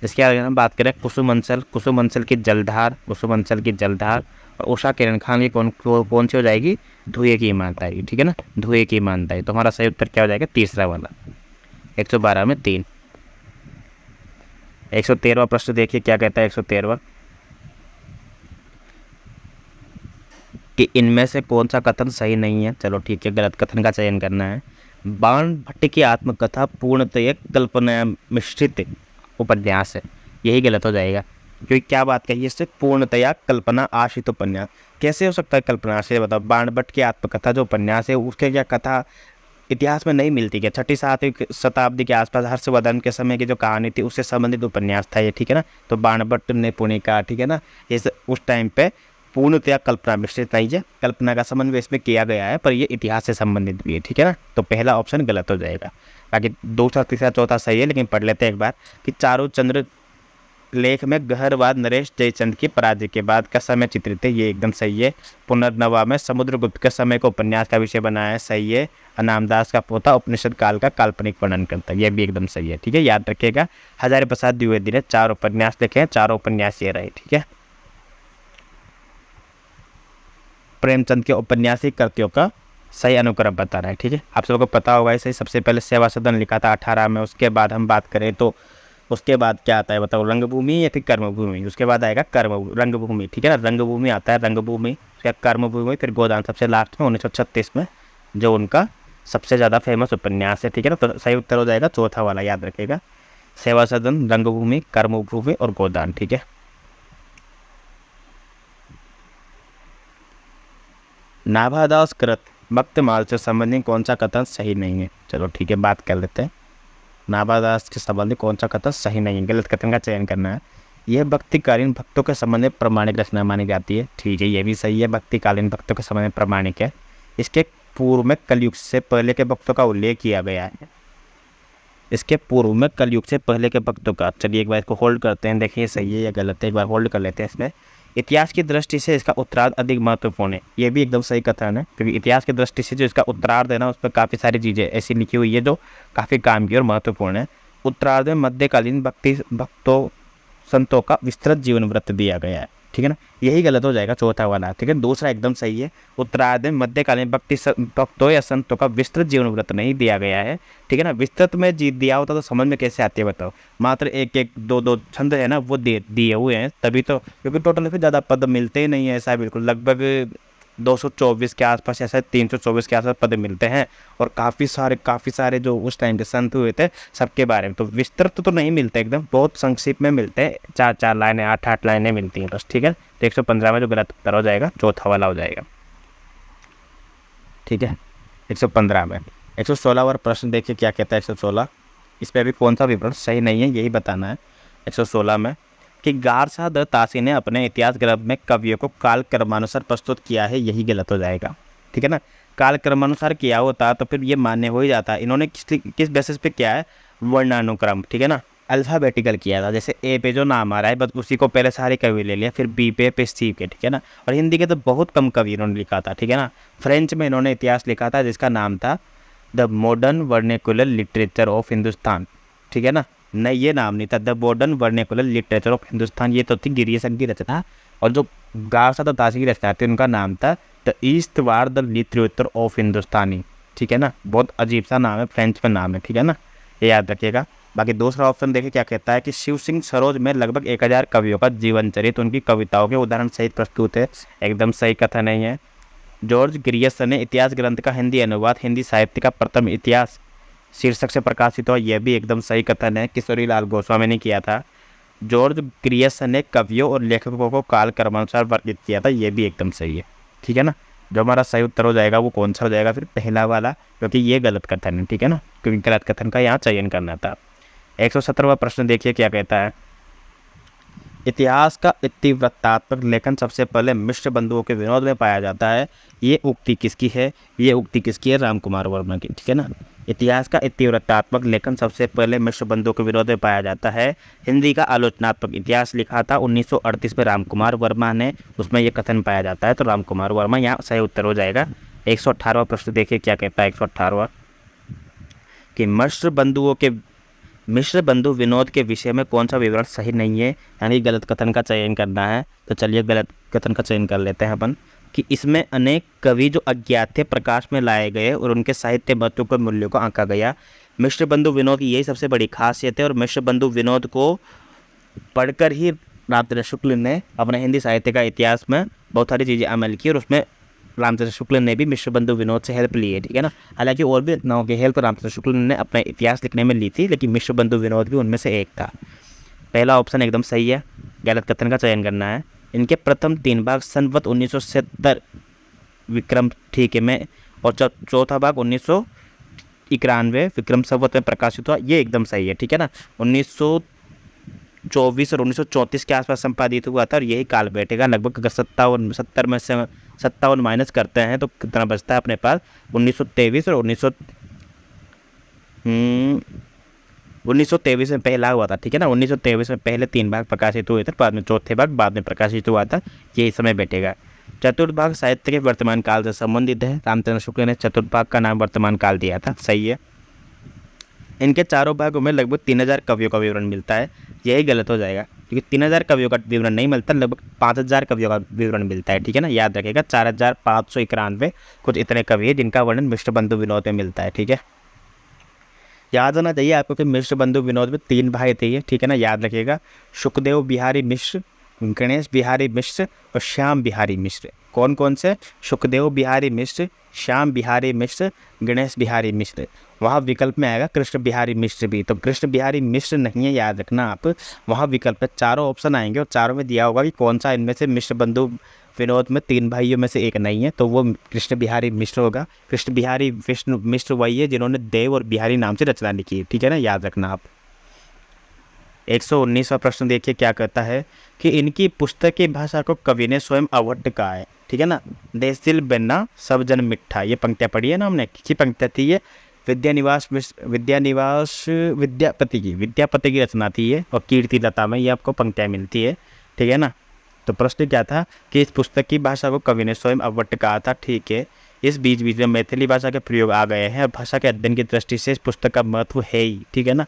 इसके आगे हम बात करें कुसुम अंचल, कुसुम अंचल की जलधार, कुसुम अंचल की जलधार। और उषा किरण खान की कौन सी हो जाएगी, धुएं की ईमानदारी, ठीक है ना, धुएं की ईमानदारी। तो हमारा सही उत्तर क्या हो जाएगा, तीसरा वाला, 112 में 3। 113वां प्रश्न देखिए क्या कहता है। 113वां कि इनमें से कौन सा कथन सही नहीं है। चलो ठीक है, गलत कथन का चयन करना है। बाण भट्ट की आत्मकथा पूर्णतः कल्पना मिश्रित उपन्यास है, यही गलत हो जाएगा, क्योंकि क्या बात कही है इससे, पूर्णतया कल्पना आश्रित उपन्यास। कैसे हो सकता है कल्पना आश्रित, बताओ। बाण भट्ट की आत्मकथा जो उपन्यास है, उसके क्या कथा इतिहास में नहीं मिलती क्या, 6ठी-7वीं शताब्दी के आसपास हर्षवर्धन के समय की जो कहानी थी उससे संबंधित उपन्यास था ये, ठीक है ना। तो बाण भट्ट ने पुणिका, ठीक है ना, इस उस टाइम पे पूर्णतया कल्पना मिश्रित नहीं है, कल्पना का समन्वय इसमें किया गया है, पर ये इतिहास से संबंधित भी है, ठीक है ना। तो पहला ऑप्शन गलत हो जाएगा। बाकी दूसरा, तीसरा, चौथा सही है, लेकिन पढ़ लेते हैं एक बार कि चारों चंद्र लेख में गहरवाद नरेश जयचंद की पराजय के बाद का समय चित्रित है, ये एकदम सही है। पुनर्नवा में समुद्रगुप्त के समय को उपन्यास का विषय बनाया है, सही है। अनामदास का पोता उपनिषद काल का काल्पनिक वर्णन करता है, यह भी एकदम सही है, ठीक है, याद रखिएगा। हजारी प्रसाद द्विवेदी ने 4 उपन्यास लिखे हैं, 4 उपन्यास ये रहे, ठीक है। प्रेमचंद के औपन्यासिक कृतियों का सही अनुक्रम बता रहा है, ठीक है, आप सबको पता होगा इसे। सबसे पहले सेवा सदन लिखा था 18 में, उसके बाद हम बात करें तो उसके बाद क्या आता है बताओ, रंगभूमि या फिर कर्मभूमि, उसके बाद आएगा रंगभूमि, ठीक है ना, रंगभूमि आता है, रंगभूमि, उसके बाद कर्मभूमि, फिर गोदान सबसे लास्ट में 1936 में, जो उनका सबसे ज़्यादा फेमस उपन्यास है, ठीक है ना। तो सही उत्तर हो जाएगा चौथा वाला, याद रखिएगा, सेवा सदन, रंगभूमि, कर्मभूमि और गोदान, ठीक है। नाभादास कृत भक्तमाल से संबंधित कौन सा कथन सही नहीं है। चलो ठीक है, बात कर लेते हैं। नाभादास के संबंधित कौन सा कथन सही नहीं है, गलत कथन का चयन करना है। यह भक्तिकालीन भक्तों के संबंध में प्रमाणिक रचना मानी जाती है, ठीक है, ये भी सही है, भक्तिकालीन भक्तों के संबंध में प्रमाणिक है। इसके पूर्व में कलयुग से पहले के भक्तों का उल्लेख किया गया है, इसके पूर्व में कलयुग से पहले के भक्तों का। चलिए एक बार इसको होल्ड करते हैं, देखिए सही है या गलत है, एक बार होल्ड कर लेते हैं। इसमें इतिहास की दृष्टि से इसका उत्तरार्ध अधिक महत्वपूर्ण है, ये भी एकदम सही कथन है, क्योंकि इतिहास की दृष्टि से जो इसका उत्तरार्ध है ना, उस पर काफ़ी सारी चीज़ें ऐसी लिखी हुई है जो काफ़ी काम की और महत्वपूर्ण है। उत्तरार्ध में मध्यकालीन भक्तों संतों का विस्तृत जीवन वृत्त दिया गया है, ठीक है ना, यही गलत हो जाएगा चौथा वाला, ठीक है, दूसरा एकदम सही है। उत्तरार्ध में मध्यकालीन भक्तों या संतों का विस्तृत जीवन वृत्त नहीं दिया गया है, ठीक है ना। विस्तृत में दिया होता तो समझ में कैसे आती है बताओ, मात्र एक एक दो दो छंद है ना वो दिए हुए हैं तभी तो, क्योंकि टोटल फिर ज़्यादा पद मिलते ही नहीं है, ऐसा बिल्कुल लगभग 224 के आसपास, ऐसा 324 के आसपास पद मिलते हैं। और काफ़ी सारे जो उस टाइम के संत हुए थे सबके बारे में तो विस्तृत तो नहीं मिलते, एकदम बहुत संक्षिप्त में मिलते हैं, 4-4 लाइनें, 8-8 लाइनें मिलती हैं बस, ठीक है। तो 115 में जो गलत उत्तर हो जाएगा चौथा वाला हो जाएगा, ठीक है। 115 में 116वां प्रश्न देखिए क्या कहता है। 116 इस पर भी कौन सा विवरण सही नहीं है यही बताना है। 116 में कि गारसा द तासी ने अपने इतिहास ग्रंथ में कवियों को काल क्रमानुसार प्रस्तुत किया है, यही गलत हो जाएगा। ठीक है ना, काल क्रमानुसार किया होता तो फिर ये मान्य हो ही जाता। इन्होंने किस बेसिस पे किया है, वर्णानुक्रम, ठीक है ना, अल्फ़ाबेटिकल किया था। जैसे ए पे जो नाम आ रहा है बस उसी को पहले सारे कवि ले लिया, फिर बी पे सी पे, ठीक है ना। और हिंदी के तो बहुत कम कवि इन्होंने लिखा था, ठीक है ना। फ्रेंच में इन्होंने इतिहास लिखा था जिसका नाम था the modern vernacular literature of Hindustan, ठीक है ना। नहीं, ये नाम नहीं था, the modern vernacular literature of Hindustan, ये तो थी गिरियसन की रचना। और जो गारसा द तासी की रचना थी उनका नाम था the east war the literature of Hindustani, ठीक है ना। बहुत अजीब सा नाम है, फ्रेंच में नाम है, ठीक है ना, ये याद रखिएगा। बाकी दूसरा ऑप्शन देखिए क्या कहता है कि शिव सिंह सरोज में लगभग 1000 कवियों का जीवन चरित्र उनकी कविताओं के उदाहरण सहित प्रस्तुत है, एकदम सही कथन नहीं है। जॉर्ज ग्रियर्सन ने इतिहास ग्रंथ का हिंदी अनुवाद हिंदी साहित्य का प्रथम इतिहास शीर्षक से प्रकाशित हुआ, यह भी एकदम सही कथन है, किशोरी लाल गोस्वामी ने किया था। जॉर्ज ग्रियर्सन ने कवियों और लेखकों को काल क्रमानुसार वर्गीकृत किया था, यह भी एकदम सही है, ठीक है ना। जो हमारा सही उत्तर हो जाएगा वो कौन सा हो जाएगा, फिर पहला वाला, क्योंकि ये गलत कथन है, ठीक है ना, क्योंकि गलत कथन का यहाँ चयन करना था। 117वां प्रश्न देखिए क्या कहता है। इतिहास का इतिवृत्तात्मक लेखन सबसे पहले मिश्र बंधुओं के विनोद में पाया जाता है, ये उक्ति किसकी है, ये उक्ति किसकी है, रामकुमार वर्मा की, ठीक है ना। इतिहास का इतिवृत्तात्मक लेखन सबसे पहले मिश्र बंधुओं के विरोध में पाया जाता है। हिंदी का आलोचनात्मक इतिहास लिखा था 1938 में रामकुमार वर्मा ने, उसमें यह कथन पाया जाता है, तो रामकुमार वर्मा यहाँ सही उत्तर हो जाएगा। 118वां प्रश्न देखिए क्या कहता है। 118वां कि मिश्र बंधु विनोद के विषय में कौन सा विवरण सही नहीं है, यानी गलत कथन का चयन करना है। तो चलिए गलत कथन का चयन कर लेते हैं अपन कि इसमें अनेक कवि जो अज्ञात थे प्रकाश में लाए गए और उनके साहित्य महत्व के मूल्यों को आंका गया। मिश्र बंधु विनोद की यही सबसे बड़ी खासियत है और मिश्र बंधु विनोद को पढ़कर ही रामचंद्र शुक्ल ने अपने हिंदी साहित्य का इतिहास में बहुत सारी चीज़ें अमल की और उसमें रामचंद्र शुक्ल ने भी मिश्र बंधु विनोद से हेल्प ली है, ठीक है ना। हालांकि और भी रचनाओं की हेल्प रामचंद्र शुक्ल ने अपने इतिहास लिखने में ली थी, लेकिन मिश्र बंधु विनोद भी उनमें से एक था। पहला ऑप्शन एकदम सही है, गलत कथन का चयन करना है। इनके प्रथम 3 भाग संवत 1970 विक्रम ठीक है में और चौथा भाग 1991 विक्रम संवत में प्रकाशित हुआ, ये एकदम सही है, ठीक है ना। 1924 और 1934 के आसपास संपादित हुआ था और यही काल बैठेगा लगभग। अगर 70 में से 57 माइनस करते हैं तो कितना बचता है अपने पास, 1923 और 1923 में पहला हुआ था, ठीक है ना। 1923 में पहले 3 भाग प्रकाशित हुए थे, बाद में चौथे भाग बाद में प्रकाशित हुआ था, यही समय बैठेगा। चतुर्थ भाग साहित्य के वर्तमान काल से संबंधित है, रामचंद्र शुक्ल ने चतुर्थ भाग का नाम वर्तमान काल दिया था, सही है। इनके चारों भागों में लगभग 3000 कवियों का विवरण मिलता है, यही गलत हो जाएगा क्योंकि 3000 कवियों का विवरण नहीं मिलता, लगभग 5000 कवियों का विवरण मिलता है, ठीक है ना। याद रखिएगा 4591 कुछ इतने कवि है जिनका वर्णन मिश्र बंधु विनोद में मिलता है, ठीक है। याद होना चाहिए आपको कि मिश्र बंधु विनोद में 3 भाई थे, ठीक है ना, याद रखिएगा। सुखदेव बिहारी मिश्र, गणेश बिहारी मिश्र और श्याम बिहारी मिश्र। कौन कौन से, सुखदेव बिहारी मिश्र, श्याम बिहारी मिश्र, गणेश बिहारी मिश्र। वहाँ विकल्प में आएगा कृष्ण बिहारी मिश्र भी, तो कृष्ण बिहारी मिश्र नहीं है, याद रखना आप। वहाँ विकल्प में चारों ऑप्शन आएंगे और चारों में दिया होगा कि कौन सा इनमें से मिश्र बंधु विनोद में 3 भाइयों में से एक नहीं है, तो वो कृष्ण बिहारी मिश्र होगा। कृष्ण बिहारी विष्णु मिश्र वही है जिन्होंने देव और बिहारी नाम से रचना लिखी है, ठीक है ना, याद रखना आप। 119वां प्रश्न देखिए क्या कहता है कि इनकी पुस्तक की भाषा को कवि ने स्वयं अवढ़ कहा है, ठीक है ना। देश दिल बेन्ना सब जन मिठा, ये पंक्तियाँ पढ़ी है ना हमने, किसकी पंक्तियाँ थी ये, विद्यापति की रचना थी ये और कीर्ति लता में ये आपको पंक्तियाँ मिलती है, ठीक है ना। तो प्रश्न क्या था कि इस पुस्तक की भाषा को कवि ने स्वयं अवढ़ कहा था, ठीक है। इस बीच बीच में मैथिली भाषा के प्रयोग आ गए हैं और भाषा के अध्ययन की दृष्टि से इस पुस्तक का महत्व है ही, ठीक है ना।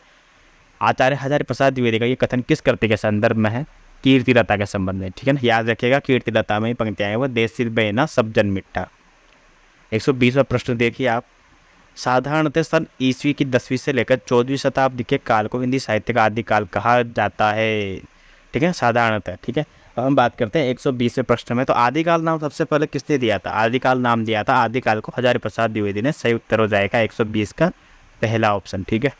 आचार्य हजारी प्रसाद द्विवेदी का ये कथन किस कृति के संदर्भ में है, कीर्ति लता के संबंध में, ठीक है ना, याद रखिएगा। कीर्ति लता में ही पंक्तियाँ हैं वो, देश सिर बेना सब जन मिट्टा। 120वां प्रश्न देखिए आप। साधारणतः सन ईस्वी की 10वीं से लेकर 14वीं शताब्दी के काल को हिंदी साहित्य का आदिकाल कहा जाता है, ठीक है, साधारणतः, ठीक है। अब हम बात करते हैं 120वें प्रश्न में। तो आदिकाल नाम सबसे पहले किसने दिया था, आदिकाल नाम दिया था आदिकाल को हजारी प्रसाद द्विवेदी ने, सही उत्तर हो जाएगा 120 का पहला ऑप्शन, ठीक है।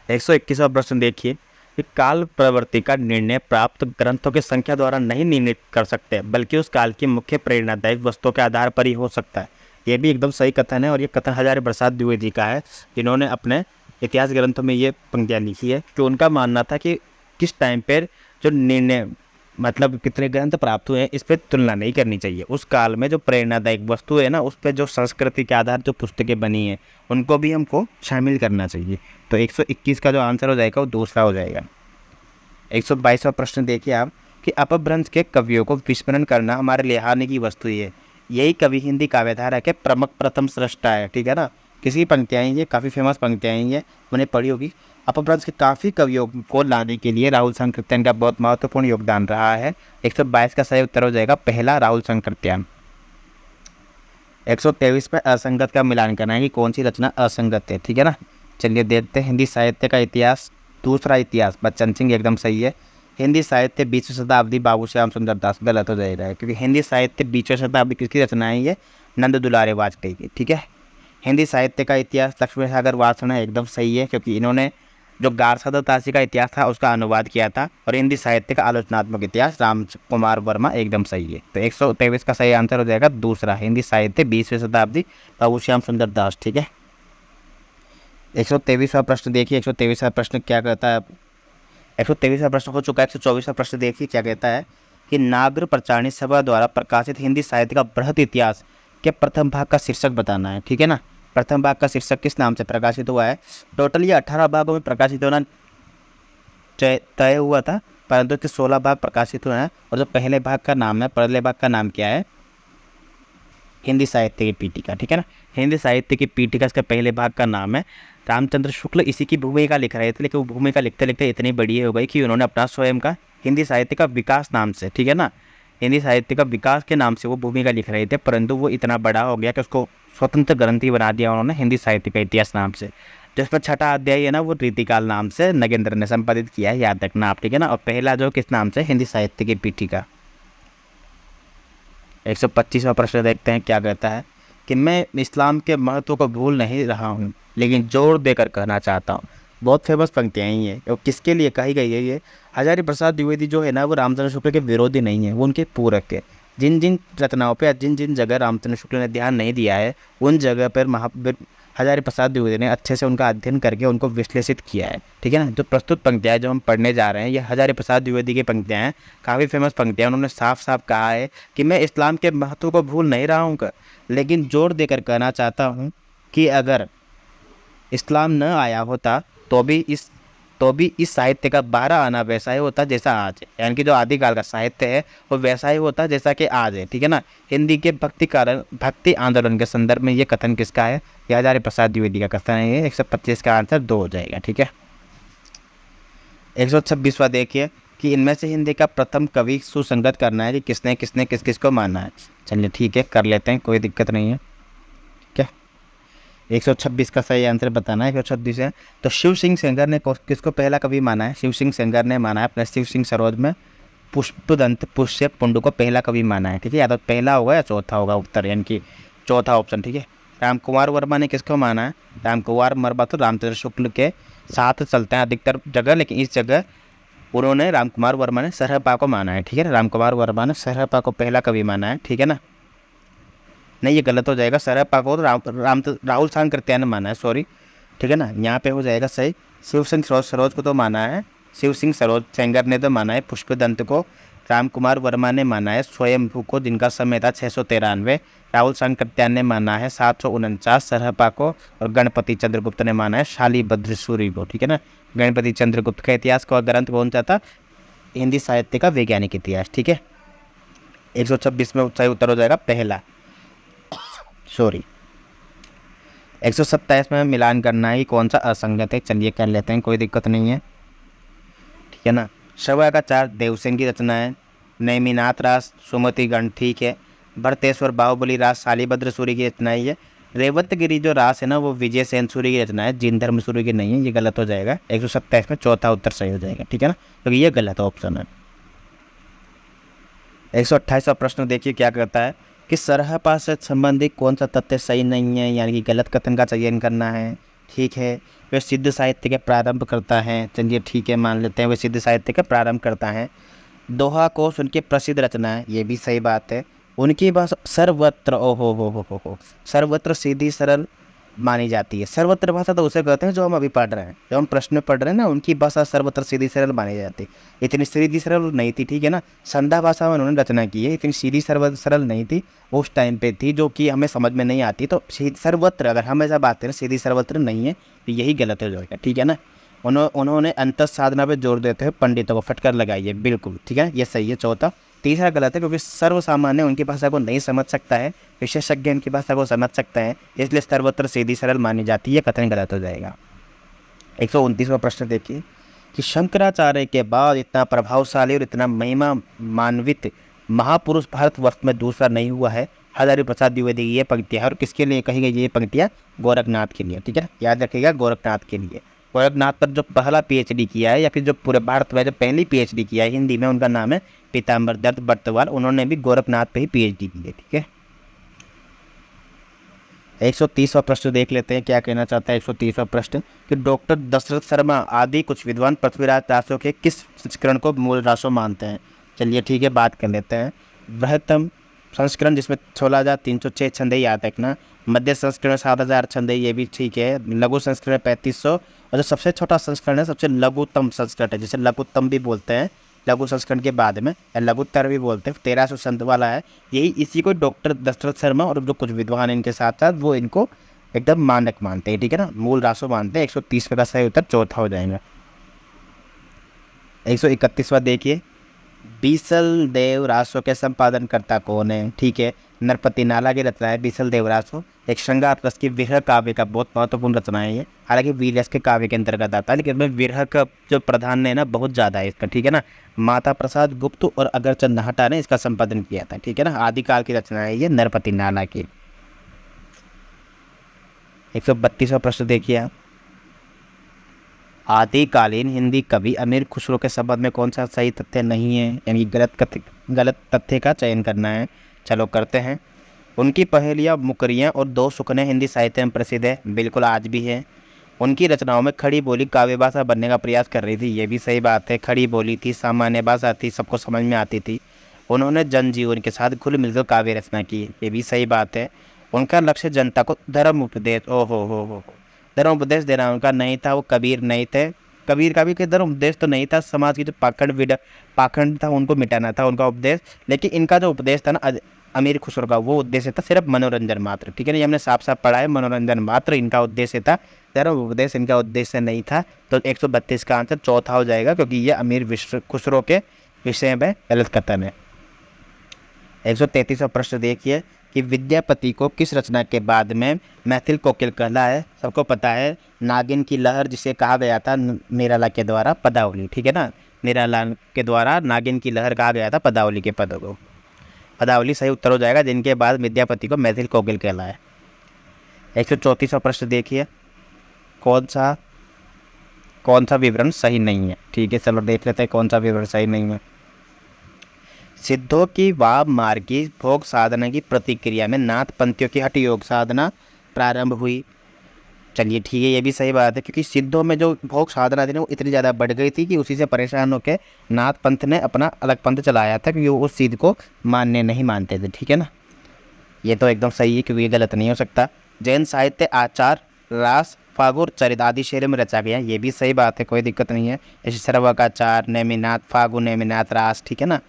121वां प्रश्न देखिए कि काल प्रवृत्ति का निर्णय प्राप्त ग्रंथों की संख्या द्वारा नहीं निर्णित कर सकते, बल्कि उस काल की मुख्य प्रेरणादायक वस्तुओं के आधार पर ही हो सकता है, ये भी एकदम सही कथन है और ये कथन हजारी प्रसाद द्विवेदी का है, जिन्होंने अपने इतिहास ग्रंथों में ये पंक्तियाँ लिखी है कि उनका मानना था कि किस टाइम पर जो निर्णय मतलब कितने ग्रंथ प्राप्त हुए हैं इस पर तुलना नहीं करनी चाहिए। उस काल में जो प्रेरणादायक वस्तु है ना, उस पर जो संस्कृति के आधार जो पुस्तकें बनी हैं उनको भी हमको शामिल करना चाहिए। तो 121 का जो आंसर हो जाएगा वो दूसरा हो जाएगा। 122वां प्रश्न देखिए आप कि अपभ्रंश के कवियों को विस्मरण करना हमारे लिहाने की वस्तु ही है। यही कवि हिंदी काव्यधारा के प्रमुख प्रथम सृष्टा है, ठीक है ना। किसी पंक्तियाँ ये काफ़ी फेमस पंक्तियाँ ये उन्हें पढ़ी होगी। अपभ्रंश के काफ़ी कवियों को लाने के लिए राहुल संकृत्यान का बहुत महत्वपूर्ण योगदान रहा है। 122 का सही उत्तर हो जाएगा पहला, राहुल संकृत्यान। 123 पे असंगत का मिलान करना है कि कौन सी रचना असंगत है, ठीक है ना। चलिए देखते हैं। हिंदी साहित्य का इतिहास, दूसरा इतिहास बच्चन सिंह एकदम सही है। हिंदी साहित्य 20वीं शताब्दी बाबू श्याम सुंदर दास, गलत हो जाएगा क्योंकि हिंदी साहित्य 20वीं शताब्दी किसकी रचना है, ये नंद दुलारे वाजपेयी की, ठीक है। हिंदी साहित्य का इतिहास लक्ष्मी सागर वासना एकदम सही है क्योंकि इन्होंने जो गारसादा तासी का इतिहास था उसका अनुवाद किया था। और हिंदी साहित्य का आलोचनात्मक इतिहास राम कुमार वर्मा एकदम सही है। तो 123 का सही आंसर हो जाएगा दूसरा, हिंदी साहित्य 20वीं शताब्दी बाबू श्याम सुंदर दास, ठीक है। 123वां प्रश्न देखिए। 123वां प्रश्न क्या कहता है, 123वां प्रश्न हो चुका है। 124वां प्रश्न देखिए क्या कहता है कि नागर प्रचारणी सभा द्वारा प्रकाशित हिंदी साहित्य का बृहद इतिहास के प्रथम भाग का शीर्षक बताना है, ठीक है ना। प्रथम भाग का शीर्षक किस नाम से प्रकाशित हुआ है। टोटल ये 18 भागों में प्रकाशित होना तय हुआ था, परंतु इसके 16 भाग प्रकाशित हुए हैं। और जो पहले भाग का नाम है, पहले भाग का नाम क्या है, हिंदी साहित्य की पीठिका, ठीक है ना। हिंदी साहित्य की पीठिका इसका पहले भाग का नाम है। रामचंद्र शुक्ल इसी की भूमिका लिख रहे थे, लेकिन वो भूमिका लिखते लिखते इतनी बड़ी हो गई कि उन्होंने अपना स्वयं का हिंदी साहित्य का विकास नाम से, ठीक है ना, हिंदी साहित्य का विकास के नाम से वो भूमिका लिख रहे थे, परंतु वो इतना बड़ा हो गया कि उसको स्वतंत्र ग्रंथ ही बना दिया उन्होंने हिंदी साहित्य का इतिहास नाम से। जिसमें छठा अध्याय है ना वो रीतिकाल नाम से नगेंद्र ने संपादित किया है, याद रखना आप, ठीक है ना। और पहला जो किस नाम से, हिंदी साहित्य की पीठिका। 125वां प्रश्न देखते हैं क्या कहता है कि मैं इस्लाम के महत्व को भूल नहीं रहा हूँ लेकिन जोर देकर कहना चाहता हूँ। बहुत फेमस पंक्तियाँ ही हैं। और किसके लिए कही गई है ये, हजारी प्रसाद द्विवेदी जो है ना वो रामचंद्र शुक्ल के विरोधी नहीं है, वो उनके पूरक है। जिन जिन रचनाओं पे जिन जिन जगह रामचंद्र शुक्ल ने ध्यान नहीं दिया है उन जगह पर हजारी प्रसाद द्विवेदी ने अच्छे से उनका अध्ययन करके उनको विश्लेषित किया है, ठीक है ना। जो प्रस्तुत पंक्तियाँ जो हम पढ़ने जा रहे हैं ये हजारी प्रसाद द्विवेदी की पंक्तियाँ हैं, काफ़ी फेमस पंक्तियाँ। उन्होंने साफ साफ कहा है कि मैं इस्लाम के महत्व को भूल नहीं रहा हूँ लेकिन जोर देकर कहना चाहता हूँ कि अगर इस्लाम न आया होता तो भी इस साहित्य का 12 आना वैसा ही होता जैसा आज है। यानी कि जो आदिकाल का साहित्य है वो वैसा ही होता जैसा कि आज है, ठीक है ना। हिंदी के भक्ति आंदोलन के संदर्भ में ये कथन किसका है, ये हजारी प्रसाद द्विवेदी का कथन है। ये 125 का आंसर 2 हो जाएगा, ठीक है। 126वां देखिए कि इनमें से हिंदी का प्रथम कवि सुसंगत करना है कि किसने किसने किस किस को माना है। चलिए ठीक है, कर लेते हैं, कोई दिक्कत नहीं है। 126 का सही आंसर बताना है। 126 है तो शिव सिंह सेंगर ने किसको पहला कवि माना है, शिव सिंह सेंगर ने माना है अपने शिव सिंह सरोज में पुष्पदंत पुष्य पुंडु को पहला कवि माना है, ठीक है। या तो पहला होगा या चौथा होगा उत्तर, यानी कि चौथा ऑप्शन, ठीक है। रामकुमार वर्मा ने किसको माना है, रामकुमार वर्मा तो रामचंद्र शुक्ल के साथ चलते हैं अधिकतर जगह, लेकिन इस जगह उन्होंने रामकुमार वर्मा ने सरहपा को माना है, ठीक है। रामकुमार वर्मा ने सरहपा को पहला कवि माना है, ठीक है ना। नहीं ये गलत हो जाएगा, सरहपा को राहुल सांकृत्यान ने माना है, सॉरी, ठीक है ना। यहाँ पे हो जाएगा सही, शिव सिंह सरोज को तो माना है, शिव सिंह सरोज सेंगर ने तो माना है पुष्पदंत को, रामकुमार वर्मा ने माना है स्वयंभू को जिनका समय था 693, राहुल सांकृत्यान ने माना है 749 सरहपा को, और गणपति चंद्रगुप्त ने माना है शालिभद्र सूरी को, ठीक है ना। गणपति चंद्रगुप्त का इतिहास का ग्रंथ कौन सा था, हिंदी साहित्य का वैज्ञानिक इतिहास, ठीक है। 126 में सही उत्तर हो जाएगा पहला, सॉरी। 127 में मिलान करना है कि कौन सा असंगत है, चलिए कर लेते हैं, कोई दिक्कत नहीं है, ठीक है ना। श्रवणाचार देवसेन की रचना है, नेमिनाथ रास सुमति गण, ठीक है। भरतेश्वर बाहुबली रास शालिभद्र सूरी की रचना है। रेवतगिरी जो रास है ना वो विजय सेन सूरी की रचना है, जिन धर्म सूरी की नहीं है, ये गलत हो जाएगा। 127 में चौथा उत्तर सही हो जाएगा, ठीक है ना, क्योंकि ये गलत ऑप्शन है। 128वां प्रश्न देखिए क्या कहता है कि सरहपा से संबंधित कौन सा तथ्य सही नहीं है, यानी कि गलत कथन का चयन करना है, ठीक है। वे सिद्ध साहित्य के प्रारंभ करता है, चलिए ठीक है मान लेते हैं वे सिद्ध साहित्य के प्रारंभ करता है। दोहा कोश उनकी प्रसिद्ध रचना है, ये भी सही बात है। उनकी बस सर्वत्र सर्वत्र सीधी सरल मानी जाती है। सर्वत्र भाषा तो उसे कहते हैं जो हम अभी पढ़ रहे हैं, जो हम प्रश्न में पढ़ रहे हैं ना, उनकी भाषा सर्वत्र सीधी सरल मानी जाती है। इतनी सीधी सरल नहीं थी, ठीक है ना। संधा भाषा में उन्होंने रचना की है, इतनी सीधी सरल नहीं थी, उस टाइम पे थी, जो कि हमें समझ में नहीं आती। तो सर्वत्र अगर हम ऐसा बात करें सीधी सर्वत्र नहीं है तो यही गलत हो जाएगा, ठीक है ना। उन्होंने अंतर साधना पे जोर देते हुए पंडितों को फटकार लगाई है, बिल्कुल ठीक है, ये सही है चौथा। तीसरा गलत है, क्योंकि सर्वसामान्य उनकी भाषा को नहीं समझ सकता है, विशेषज्ञ उनकी भाषा को समझ सकता है, इसलिए सर्वत्र सीधी सरल मानी जाती है, कथन गलत हो जाएगा। 129वां प्रश्न देखिए कि शंकराचार्य के बाद इतना प्रभावशाली और इतना महिमा मान्वित महापुरुष भारतवर्ष में दूसरा नहीं हुआ है। हजारी प्रसाद द्विवेदी की ये पंक्तियाँ, और किसके लिए कही गई ये पंक्तियाँ? गोरखनाथ के लिए, ठीक है, याद रखिएगा, गोरखनाथ के लिए। गोरखनाथ पर जो पहला पीएचडी किया है, या फिर जो पूरे भारत में जो पहली पीएचडी किया है हिंदी में, उनका नाम है पीताम्बर दत्त बर्तवाल। उन्होंने भी गोरखनाथ पे ही पीएचडी की है, ठीक है। 130वां प्रश्न देख लेते हैं, क्या कहना चाहता है 130वां प्रश्न कि डॉक्टर दशरथ शर्मा आदि कुछ विद्वान पृथ्वीराज रासों के किस संस्करण को मूल रासों मानते हैं? चलिए ठीक है, बात कर लेते हैं। बृहत्तम संस्करण जिसमें 16,306 छंदे याद रखना, मध्य संस्करण 7,000 छंदे, ये भी ठीक है, लघु संस्करण 3500, और जो सबसे छोटा संस्करण है, सबसे लघुतम संस्करण है, जिसे लघुतम भी बोलते हैं, लघु संस्करण के बाद में, या लघुत्तर भी बोलते हैं, 1300 संत वाला है। यही इसी को डॉक्टर दशरथ शर्मा और जो कुछ विद्वान इनके साथ साथ वो इनको एकदम मानक मानते हैं, ठीक है ना, मूल रासो मानते हैं। 130 का सही उत्तर चौथा हो जाएगा। 131वां देखिए, बीसल देव रासो के संपादनकर्ता कौन है? ठीक है, नरपति नाला की रचना है बीसल देव रासो। एक श्रृंगार रस की विरह काव्य का बहुत महत्वपूर्ण रचना है ये, हालांकि वीर रस के काव्य के अंतर्गत आता है, लेकिन इसमें विरह का जो प्राधान्य है ना बहुत ज़्यादा है इसका, ठीक है ना। माता प्रसाद गुप्त और अगरचंद नाहटा ने इसका संपादन किया था, ठीक है ना। आदिकाल की रचना है ये नरपति नाला की। 132वां प्रश्न देखिए आप, आदिकालीन हिंदी कवि अमीर खुसरो के संबंध में कौन सा सही तथ्य नहीं है, यानी गलत तथ्य का चयन करना है। चलो करते हैं। उनकी पहेलियाँ, मुकरियाँ और दो सुखने हिंदी साहित्य में प्रसिद्ध है, बिल्कुल आज भी है। उनकी रचनाओं में खड़ी बोली काव्य भाषा बनने का प्रयास कर रही थी, ये भी सही बात है, खड़ी बोली थी, सामान्य भाषा थी, सबको समझ में आती थी। उन्होंने जनजीवन के साथ घुल मिलकर काव्य रचना की, ये भी सही बात है। उनका लक्ष्य जनता को धर्म उपदेश, हो धर्म उपदेश देना उनका नहीं था, वो कबीर नहीं थे। कबीर का भी कोई धर्म उपदेश तो नहीं था, समाज की जो पाखंड था उनको मिटाना था उनका उपदेश। लेकिन इनका जो उपदेश था ना अमीर खुसरो का, वो उद्देश्य था सिर्फ मनोरंजन मात्र, ठीक है ना, ये हमने साफ साफ पढ़ा है, मनोरंजन मात्र इनका उद्देश्य था, धर्म उपदेश इनका उद्देश्य नहीं था। तो 132 का आंसर चौथा हो जाएगा, क्योंकि ये अमीर खुसरो के विषय में गलत कथन है। 133वां प्रश्न देखिए कि विद्यापति को किस रचना के बाद में मैथिल कोकिल कहला है? सबको पता है, नागिन की लहर जिसे कहा गया था निराला के द्वारा पदावली, ठीक है ना, निराला के द्वारा नागिन की लहर कहा गया था पदावली के पदों को। पदावली सही उत्तर हो जाएगा, जिनके बाद विद्यापति को मैथिल कोकिल कहला है। 134वां प्रश्न देखिए, कौन सा विवरण सही नहीं है? ठीक है, चलो देख लेते हैं कौन सा विवरण सही नहीं है। सिद्धों की वाम मार्गी भोग साधना की प्रतिक्रिया में नाथ पंथियों की हठ योग साधना प्रारंभ हुई। चलिए ठीक है, ये भी सही बात है, क्योंकि सिद्धों में जो भोग साधना थी ना वो इतनी ज़्यादा बढ़ गई थी कि उसी से परेशान होकर नाथ पंथ ने अपना अलग पंथ चलाया था, क्योंकि वो उस सिद्ध को नहीं मानते थे, ठीक है ना। ये तो एकदम सही है, क्योंकि ये गलत नहीं हो सकता। जैन साहित्य आचार, रास, फागुर, चरित आदि शैलियों में रचा गया, ये भी सही बात है, कोई दिक्कत नहीं है। जैसे सर्वकाचार, नेमिनाथ, फागु, नेमिनाथ, रास, ठीक है ना,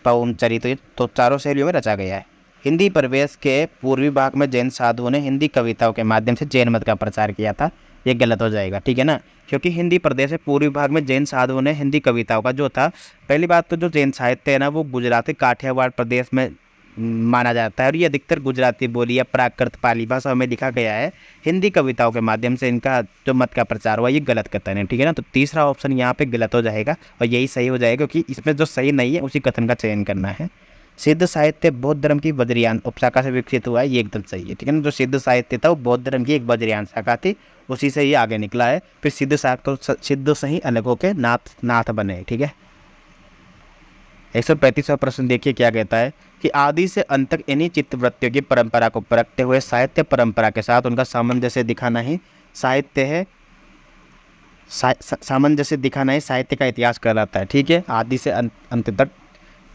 पौम, चरित, तो चारों शैलियों में रचा गया है। हिंदी प्रवेश के पूर्वी भाग में जैन साधुओं ने हिंदी कविताओं के माध्यम से जैन मत का प्रचार किया था, ये गलत हो जाएगा, ठीक है ना, क्योंकि हिंदी प्रदेश के पूर्वी भाग में जैन साधुओं ने हिंदी कविताओं का जो था, पहली बात तो जो जैन साहित्य है ना वो गुजराती काठियावाड़ प्रदेश में माना जाता है, और ये अधिकतर गुजराती बोली या प्राकृत पाली भाषा में लिखा गया है। हिंदी कविताओं के माध्यम से इनका जो मत का प्रचार हुआ, ये गलत कथन है, ठीक है ना। तो तीसरा ऑप्शन यहाँ पे गलत हो जाएगा और यही सही हो जाएगा, क्योंकि इसमें जो सही नहीं है उसी कथन का चयन करना है। सिद्ध साहित्य बौद्ध धर्म की वज्रयान उपशाखा से विकसित हुआ है, ये एकदम सही है, ठीक है ना। जो सिद्ध साहित्य था वो बौद्ध धर्म की एक वज्रयान शाखा थी, उसी से ये आगे निकला है। फिर सिद्ध से ही अलग होकर नाथ बने, ठीक है। 135वां प्रश्न देखिए क्या कहता है कि आदि से अंत तक इन्हीं चित्तवृत्तियों की परंपरा को परखते हुए साहित्य परंपरा के साथ उनका सामंजस्य दिखाना ही साहित्य है। सामंजस्य दिखाना ही साहित्य का इतिहास कहलाता है, ठीक है। आदि से अंत तक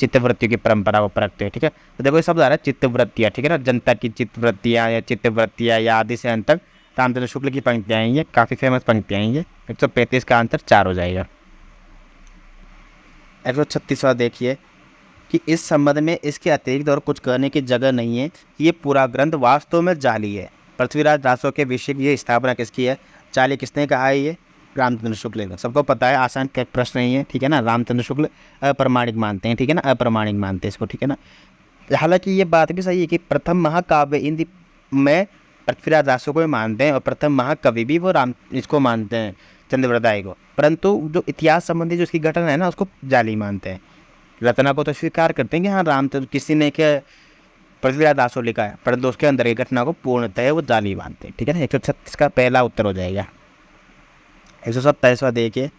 चित्तवृत्तियों की परंपरा को परखते हैं। ठीक है, तो देखो ये शब्द आ रहा है चित्तवृत्तियाँ, ठीक है ना, जनता की चित्तवृत्तियाँ या चित्तवृत्तियाँ या आदि से अंत तक रामचंद्र शुक्ल की पंक्तियाँ हैं, ये काफ़ी फेमस पंक्तियाँ हैं। ये 135 का आंसर 4 हो जाएगा। 136वां देखिए कि इस संबंध में इसके अतिरिक्त और कुछ कहने की जगह नहीं है, ये पूरा ग्रंथ वास्तव में जाली है। पृथ्वीराज रासो के विषय की ये स्थापना किसकी है? जाली किसने कहा है? ये रामचंद्र शुक्ल ने। सबको पता है, आसान का प्रश्न नहीं है, ठीक है ना। रामचंद्र शुक्ल अप्रमाणिक मानते हैं, ठीक है ना, अप्रमाणिक मानते हैं इसको, ठीक है ना। हालांकि ये बात भी सही है कि प्रथम महाकाव्य हिंदी में पृथ्वीराज रासो को भी मानते हैं और प्रथम महाकवि भी वो राम इसको मानते हैं, चंद्रवरदाई को, परंतु जो इतिहास संबंधी जो इसकी घटना है ना उसको जाली मानते हैं। रचना को तो स्वीकार करते हैं कि हाँ रामचंद्र किसी ने क्या पृथ्वीराज रासो लिखा है, परंतु उसके अंदर की घटना को पूर्णतः वो जाली मानते हैं, ठीक है ना। 136 का पहला उत्तर हो जाएगा। 127वां देखिए,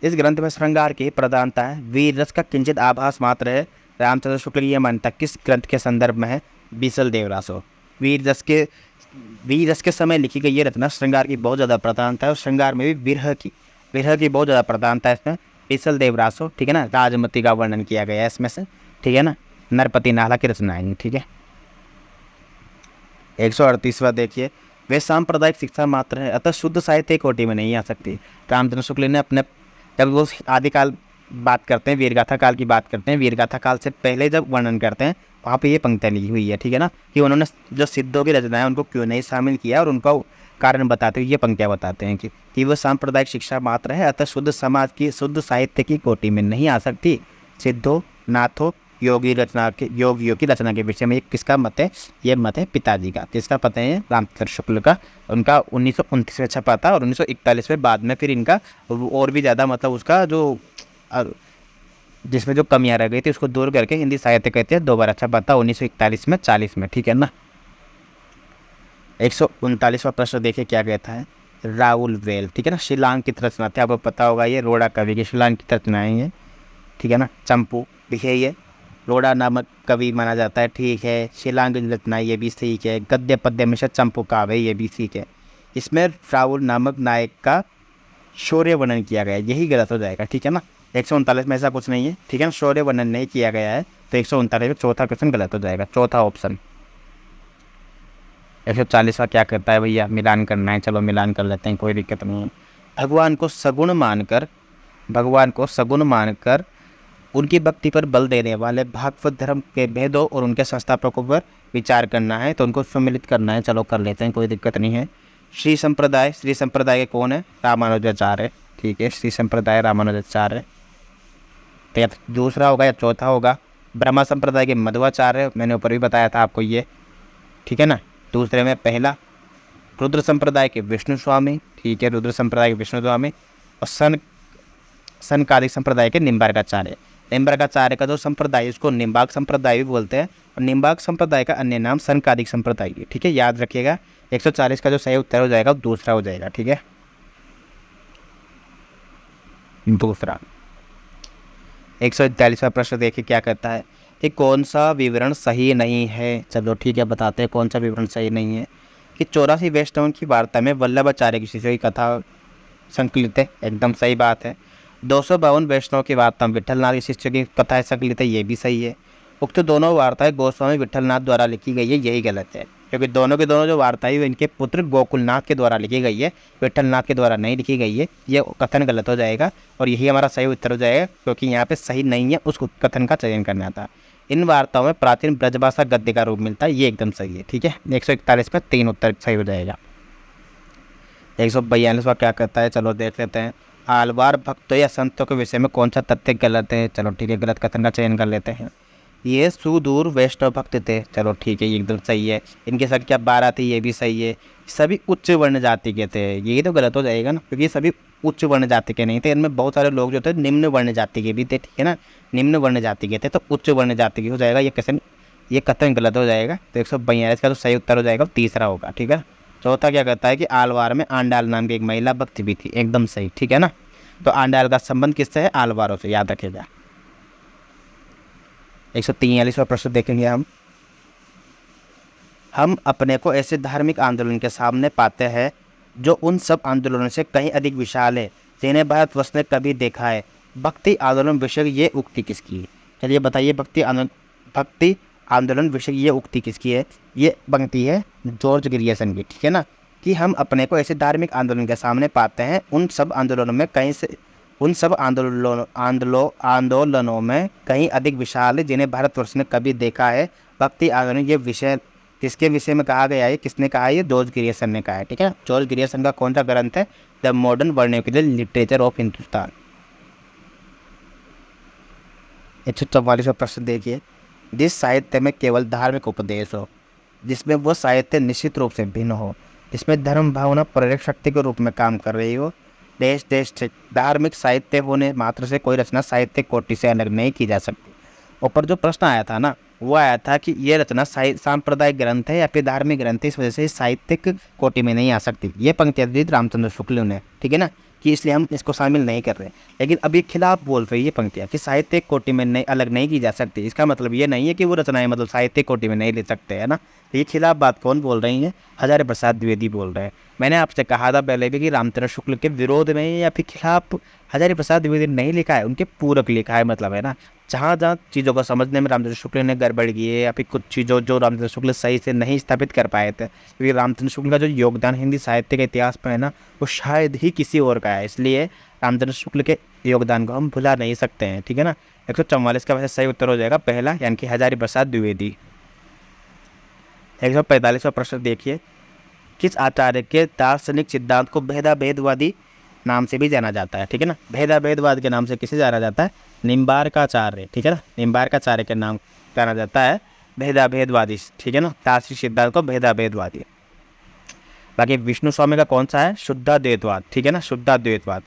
इस ग्रंथ में श्रृंगार की प्रधानता है, वीर रस का किंचित आभास मात्र है। रामचंद्र शुक्ल की यह मान्यता किस ग्रंथ के संदर्भ में है? बीसल देव रासो। वीर रस के समय लिखी गई ये रचना श्रृंगार की बहुत ज़्यादा प्रधानता है और श्रृंगार में भी विरह की बहुत ज़्यादा प्रधानता है इसमें। बीसल देव रासो, ठीक है ना, राजमती का वर्णन किया गया है इसमें से, ठीक है ना। नरपति नाला की रचनाएं, ठीक है। 138वां देखिए, वे सांप्रदायिक शिक्षा मात्र है, अतः शुद्ध साहित्य कोटि में नहीं आ सकती। रामचंद्र शुक्ल ने अपने, जब वो आदिकाल बात करते हैं, वीरगाथा काल की बात करते हैं, वीरगाथा काल से पहले जब वर्णन करते हैं वहाँ पे ये पंक्तियाँ लिखी हुई है, ठीक है ना, कि उन्होंने जो सिद्धों की रचनाएं उनको क्यों नहीं शामिल किया और उनका कारण बताते हुए ये पंक्तियाँ बताते हैं कि वह सांप्रदायिक शिक्षा मात्र है, अतः शुद्ध समाज की, शुद्ध साहित्य की कोटि में नहीं आ सकती। सिद्धों, नाथों, योगियों की रचना के विषय में ये किसका मत है? ये मत है पिताजी का। किसका पता है? रामचंद्र शुक्ल का। उनका 1929 में छपा था और 1941 में बाद में फिर इनका और भी ज़्यादा मतलब उसका जो जिसमें जो कमियां रह गई थी उसको दूर करके हिंदी साहित्य कहते हैं दोबारा छपा था 1941 में, 40 में, ठीक है ना। 139वां प्रश्न देखिए क्या कहता है। राहुल वेल, ठीक है ना, शिलांकित रचना थे, आपको पता होगा ये रोड़ा कवि की शिलांकित रचनाएं हैं, ठीक है ना। चंपू भी है ये, रोड़ा नामक कवि माना जाता है, ठीक है। शिलांकित रचना ये भी ठीक है। गद्य पद्य में से चंपू काव्य ये भी ठीक है। इसमें राहुल नामक नायक का शौर्य वर्णन किया गया है, यही गलत हो जाएगा, ठीक है ना। 139 में ऐसा कुछ नहीं है, ठीक है ना, शौर्य वर्णन नहीं किया गया है, तो 139 में चौथा क्वेश्चन गलत हो जाएगा, चौथा ऑप्शन। 140वां क्या करता है भैया? मिलान करना है, चलो मिलान कर लेते हैं, कोई दिक्कत नहीं है। भगवान को सगुण मानकर उनकी भक्ति पर बल देने वाले भागवत धर्म के भेदों और उनके संस्थापकों पर विचार करना है, तो उनको सम्मिलित करना है, चलो कर लेते हैं, कोई दिक्कत नहीं है। श्री संप्रदाय के कौन है? रामानुजाचार्य, ठीक है, श्री संप्रदाय रामानुजाचार्य। तो या दूसरा होगा या चौथा होगा। ब्रह्मा संप्रदाय के मध्वाचार्य, मैंने ऊपर भी बताया था आपको ये, ठीक है ना। दूसरे में पहला रुद्र संप्रदाय के विष्णु स्वामी, ठीक है, रुद्र संप्रदाय के विष्णु स्वामी। और सनकादिक संप्रदाय के निम्बार्काचार्य। निम्बार्काचार्य का जो संप्रदाय है उसको निम्बार्क संप्रदाय भी बोलते हैं और निम्बार्क संप्रदाय का अन्य नाम सनकादिक संप्रदाय है, ठीक है, याद रखिएगा। 140 का जो सही उत्तर हो जाएगा दूसरा हो जाएगा, ठीक है, दूसरा। 141वां प्रश्न देखिए क्या कहता है कि कौन सा विवरण सही नहीं है? चलो ठीक है, बताते हैं कौन सा विवरण सही नहीं है। कि 84 वैष्णवों की वार्ता में वल्लभाचार्य की शिष्यों की कथा संकलित है, एकदम सही बात है। 252 वैष्णव की वार्ता में विठलनाथ के शिष्यों की कथाएं संकलित है, ये भी सही है। उक्त दोनों वार्ताएं गोस्वामी विठलनाथ द्वारा लिखी गई है, यही गलत है, क्योंकि दोनों के दोनों जो वार्ताएं इनके पुत्र गोकुलनाथ के द्वारा लिखी गई है, विठलनाथ के द्वारा नहीं लिखी गई है, ये कथन गलत हो जाएगा और यही हमारा सही उत्तर हो जाएगा, क्योंकि यहाँ पे सही नहीं है, उस कथन का चयन करना था। इन वार्ताओं में प्राचीन ब्रजभाषा गद्य का रूप मिलता है, ये एकदम सही है, ठीक है। 141 में 3 उत्तर सही हो जाएगा। 142वां क्या कहता है? चलो देख लेते हैं। आलवार भक्तों या संतों के विषय में कौन सा तथ्य गलत है? चलो ठीक है, गलत कथन का चयन कर लेते हैं। ये सुदूर वैष्णव भक्त थे, चलो ठीक है, ये एकदम सही है। इनकी संख्या 12 थी, ये भी सही है। सभी उच्च वर्ण जाति के थे, ये तो गलत हो जाएगा ना, क्योंकि सभी उच्च वर्ण जाति के नहीं थे, इनमें बहुत सारे लोग जो थे निम्न वर्ण जाति के भी थे, ठीक है ना, निम्न वर्ण जाति के थे, तो उच्च वर्ण जाति के हो जाएगा ये कथन गलत हो जाएगा। तो 142 का तो सही उत्तर हो जाएगा, तीसरा होगा, ठीक है। चौथा क्या कहता है कि आलवार में आंडाल नाम की एक महिला भक्त भी थी, एकदम सही, ठीक है ना। तो आंडाल का संबंध किससे है? आलवारों से, याद रखिएगा। 143वां प्रश्न देखेंगे हम अपने को ऐसे धार्मिक आंदोलन के सामने पाते हैं जो उन सब आंदोलनों से कहीं अधिक विशाल है जिन्हें भारतवर्ष ने कभी देखा है। भक्ति आंदोलन विषय ये उक्ति किसकी है? चलिए बताइए, भक्ति आंदोलन विषय ये उक्ति किसकी है? ये पंक्ति है जॉर्ज ग्रियर्सन की, ठीक है ना। कि हम अपने को ऐसे धार्मिक आंदोलन के सामने पाते हैं, उन सब आंदोलनों में कहीं अधिक विशाल जिन्हें भारतवर्ष ने कभी देखा है। भक्ति आंदोलन ये विषय किसके विषय में कहा गया है? किसने कहा है? ये जॉर्ज ग्रियर्सन ने कहा है, ठीक है। जॉर्ज ग्रियर्सन का कौन सा ग्रंथ है? The modern vernacular literature of Hindustan. 144वां प्रश्न देखिए, जिस साहित्य में केवल धार्मिक उपदेश हो, जिसमें वो साहित्य निश्चित रूप से भिन्न हो, जिसमें धर्म भावना प्रेरक शक्ति के रूप में काम कर रही हो, देश देश से धार्मिक साहित्य होने मात्र से कोई रचना साहित्य कोटि से अलग नहीं की जा सकती। ऊपर जो प्रश्न आया था ना, वो आया था कि ये रचना सांप्रदायिक ग्रंथ है या फिर धार्मिक ग्रंथ है, इस वजह से साहित्यिक कोटि में नहीं आ सकती। ये पंक्तियां दी रामचंद्र शुक्ल ने, ठीक है ना, कि इसलिए हम इसको शामिल नहीं कर रहे। लेकिन अब ये खिलाफ बोल रही है पंक्तियां कि साहित्यिक कोटि में नहीं, अलग नहीं की जा सकती। इसका मतलब ये नहीं है कि वो रचनाएं मतलब साहित्यिक कोटि में नहीं ले सकते, है ना। ये खिलाफ बात कौन बोल रही है? हजारी प्रसाद द्विवेदी बोल रहे हैं। मैंने आपसे कहा था पहले भी कि रामचंद्र शुक्ल के विरोध में या फिर खिलाफ हजारी प्रसाद द्विवेदी नहीं लिखा है, उनके पूरक लिखा है, मतलब है ना। जहाँ जहाँ चीज़ों को समझने में रामचंद्र शुक्ल ने गड़बड़ की है या फिर कुछ चीज़ों जो रामचंद्र शुक्ल सही से नहीं स्थापित कर पाए थे, क्योंकि रामचंद्र शुक्ल का जो योगदान हिंदी साहित्य के इतिहास में है ना, वो शायद ही किसी और का है, इसलिए रामचंद्र शुक्ल के योगदान को हम भुला नहीं सकते हैं, ठीक है ना। 144 का वैसे सही उत्तर हो जाएगा पहला, यानी कि हजारी प्रसाद द्विवेदी। 145वां प्रश्न देखिए, किस आचार्य के दार्शनिक सिद्धांत को भेदाभेदवादी नाम से भी जाना जाता है, ठीक है ना। भेदाभेदवाद के नाम से किसे जाना जाता है? निम्बार्काचार्य, ठीक है ना। निम्बार्काचार्य के नाम जाना जाता है भेदाभेदवादी, ठीक है ना। दार्शनिक सिद्धांत को भेदाभेदवादी। बाकी विष्णु स्वामी का कौन सा है? शुद्धाद्वैतवाद, ठीक है ना, शुद्धाद्वैतवाद,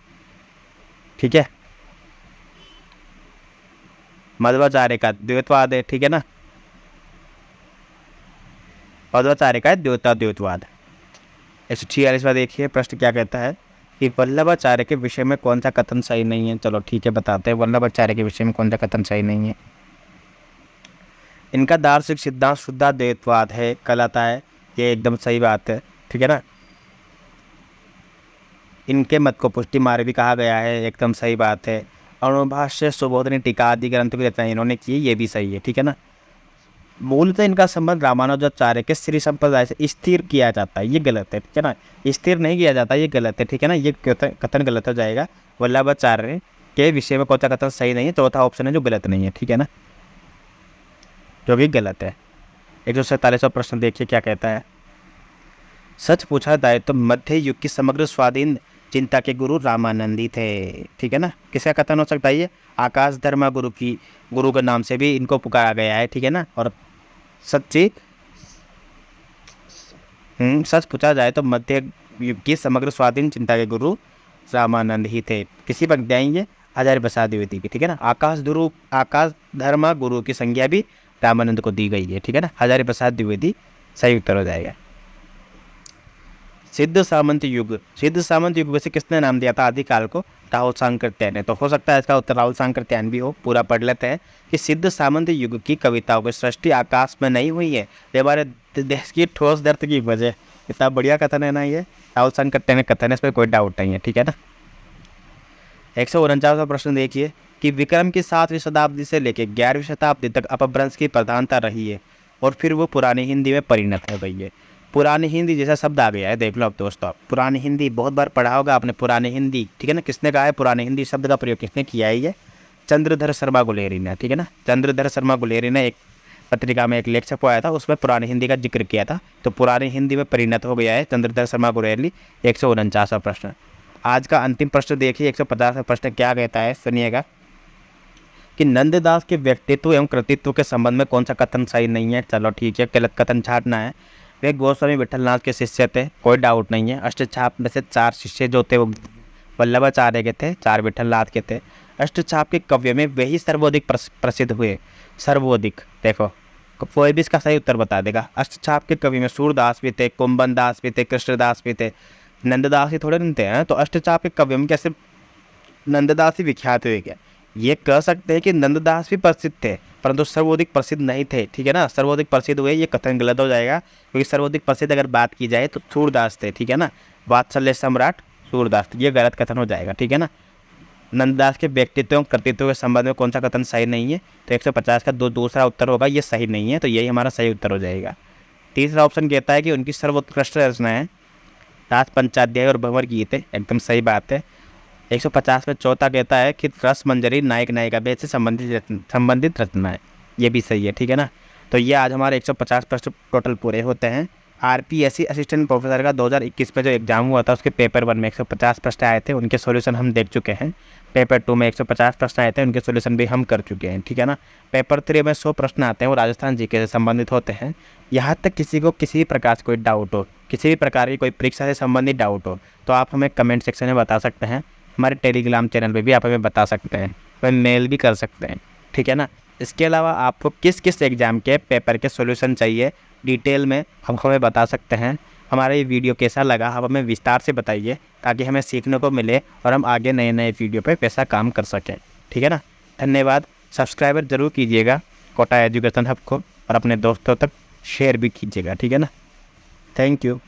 ठीक है। मध्वाचार्य का द्वैतवाद है, ठीक है ना, मध्वाचार्य का द्वैतवाद। 146वां देखिए, प्रश्न क्या कहता है कि वल्लभाचार्य के विषय में कौन सा कथन सही नहीं है? चलो ठीक है, बताते हैं वल्लभाचार्य के विषय में कौन सा कथन सही नहीं है। इनका दार्शनिक सिद्धांत शुद्धाद्वैतवाद है, कहलाता है, ये एकदम सही बात है, ठीक है ना। इनके मत को पुष्टि मार्ग भी कहा गया है, एकदम सही बात है। अणुभाष्य, सुबोधनी टीका आदि ग्रंथों की रचना इन्होंने की, ये भी सही है, ठीक है ना। मूलतः इनका संबंध रामानुजाचार्य के श्री संप्रदाय से स्थिर किया जाता है, ये गलत है, ठीक है ना। स्थिर नहीं किया जाता, ये गलत है, ठीक है ना, ये कथन गलत हो जाएगा। वल्लभाचार्य के विषय में कौन सा कथन सही नहीं है? चौथा ऑप्शन है जो गलत नहीं है, ठीक है ना, जो भी गलत है। 147वां प्रश्न देखिए क्या कहता है, सच पूछा जाए तो मध्य युग की समग्र स्वाधीन चिंता के गुरु रामानंदी थे, ठीक है ना। किसका कथन हो सकता है? ये आकाश धर्मा गुरु के नाम से भी इनको पुकारा गया है, ठीक है ना। और सच पूछा जाए तो मध्य युग की समग्र स्वाधीन चिंता के गुरु रामानंद ही थे। किसी पर जाएंगे? हजारी प्रसाद द्विवेदी की, ठीक है ना। आकाश धर्मा गुरु की संज्ञा भी रामानंद को दी गई है, ठीक है ना। हजारी प्रसाद द्विवेदी सही उत्तर हो जाएगा। सिद्ध सामंत युग वैसे किसने नाम दिया था आदिकाल को? राहुल सांकृत्यायन ने। तो हो सकता है इसका उत्तर राहुल सांकृत्यायन भी हो। पूरा पढ़ लेते हैं कि सिद्ध सामंत युग की कविताओं की सृष्टि आकाश में नहीं हुई है, ये हमारे देश की ठोस दर्द की वजह। इतना बढ़िया कथन है ना ये, राहुल सांकृत्यायन का कथन है, इसमें कोई डाउट नहीं है, ठीक है ना। 149वां प्रश्न देखिए कि विक्रम की 7वीं शताब्दी से लेकर 11वीं शताब्दी तक अपभ्रंश की प्रधानता रही है और फिर वो पुरानी हिंदी में परिणत है गई है। पुरानी हिंदी जैसा शब्द आ गया है, देख लो अब दोस्तों, आप पुरानी हिंदी बहुत बार पढ़ा होगा आपने, पुरानी हिंदी, ठीक है ना। किसने कहा है पुरानी हिंदी शब्द का प्रयोग? किसने किया है? ये चंद्रधर शर्मा गुलेरी ने, ठीक है ना। चंद्रधर शर्मा गुलेरी ने एक पत्रिका में एक लेख छपवाया था, उसमें पुरानी हिंदी का जिक्र किया था, तो पुरानी हिंदी में परिणत हो गया है चंद्रधर शर्मा गुलेरी। 149वां प्रश्न। आज का अंतिम प्रश्न देखिए, 150वां प्रश्न क्या कहता है, सुनिएगा कि नंददास के व्यक्तित्व एवं कृतित्व के संबंध में कौन सा कथन सही नहीं है? चलो ठीक है, गलत कथन छाटना है। वे गोस्वामी विठलनाथ के शिष्य थे, कोई डाउट नहीं है। अष्टछाप में से 4 शिष्य जो थे वो वल्लभाचार्य के थे, 4 विठलनाथ के थे। अष्टछाप के काव्य में वही सर्वाधिक प्रसिद्ध हुए, सर्वाधिक। देखो कोई भी इसका सही उत्तर बता देगा। अष्टछाप के कवि में सूरदास भी थे, कुंभन दास भी थे, कृष्णदास भी थे, नंददास ही थोड़े नहीं थे, हैं। तो अष्टछाप के कवि में कैसे नंददास ही विख्यात हुए? क्या ये कह सकते हैं कि नंददास भी प्रसिद्ध थे परंतु सर्वाधिक प्रसिद्ध नहीं थे, ठीक है ना। सर्वाधिक प्रसिद्ध हुए, ये कथन गलत हो जाएगा, क्योंकि सर्वाधिक प्रसिद्ध अगर बात की जाए तो सूरदास थे, ठीक है ना। वात्सल्य सम्राट सूरदास, ये गलत कथन हो जाएगा, ठीक है ना। नंददास के व्यक्तित्व एवं कृतित्व के संबंध में कौन सा कथन सही नहीं है? तो 150 का दूसरा उत्तर होगा ये सही नहीं है, तो यही हमारा सही उत्तर हो जाएगा। तीसरा ऑप्शन कहता है कि उनकी सर्वोत्कृष्ट रचनाएं दास पंचाध्याय और भंवर गीत है, एकदम सही बात है। 150 में चौथा कहता है कि रस मंजरी नायक नायिका भेद से संबंधित रचना है, ये भी सही है, ठीक है ना। तो ये आज हमारे 150 प्रश्न टोटल पूरे होते हैं। आरपीएससी असिस्टेंट प्रोफेसर का 2021 में जो एग्जाम हुआ था उसके पेपर 1 में 150 प्रश्न आए थे, उनके सॉल्यूशन हम देख चुके हैं। पेपर 2 में 150 प्रश्न आए थे, उनके सॉल्यूशन भी हम कर चुके हैं, ठीक है ना। पेपर 3 में 100 प्रश्न आते हैं, वो राजस्थान जीके से संबंधित होते हैं। यहाँ तक किसी को किसी भी प्रकार से कोई डाउट हो, किसी भी प्रकार की कोई परीक्षा से संबंधित डाउट हो, तो आप हमें कमेंट सेक्शन में बता सकते हैं। हमारे टेलीग्राम चैनल पे भी आप हमें बता सकते हैं, हमें मेल भी कर सकते हैं, ठीक है ना। इसके अलावा आपको किस किस एग्ज़ाम के पेपर के सॉल्यूशन चाहिए डिटेल में हम हमें बता सकते हैं। हमारा ये वीडियो कैसा लगा आप हमें विस्तार से बताइए, ताकि हमें सीखने को मिले और हम आगे नए नए वीडियो पे पैसा काम कर सकें, ठीक है ना। धन्यवाद। सब्सक्राइबर ज़रूर कीजिएगा कोटा एजुकेशन हब को, और अपने दोस्तों तक शेयर भी कीजिएगा, ठीक है ना। Thank you.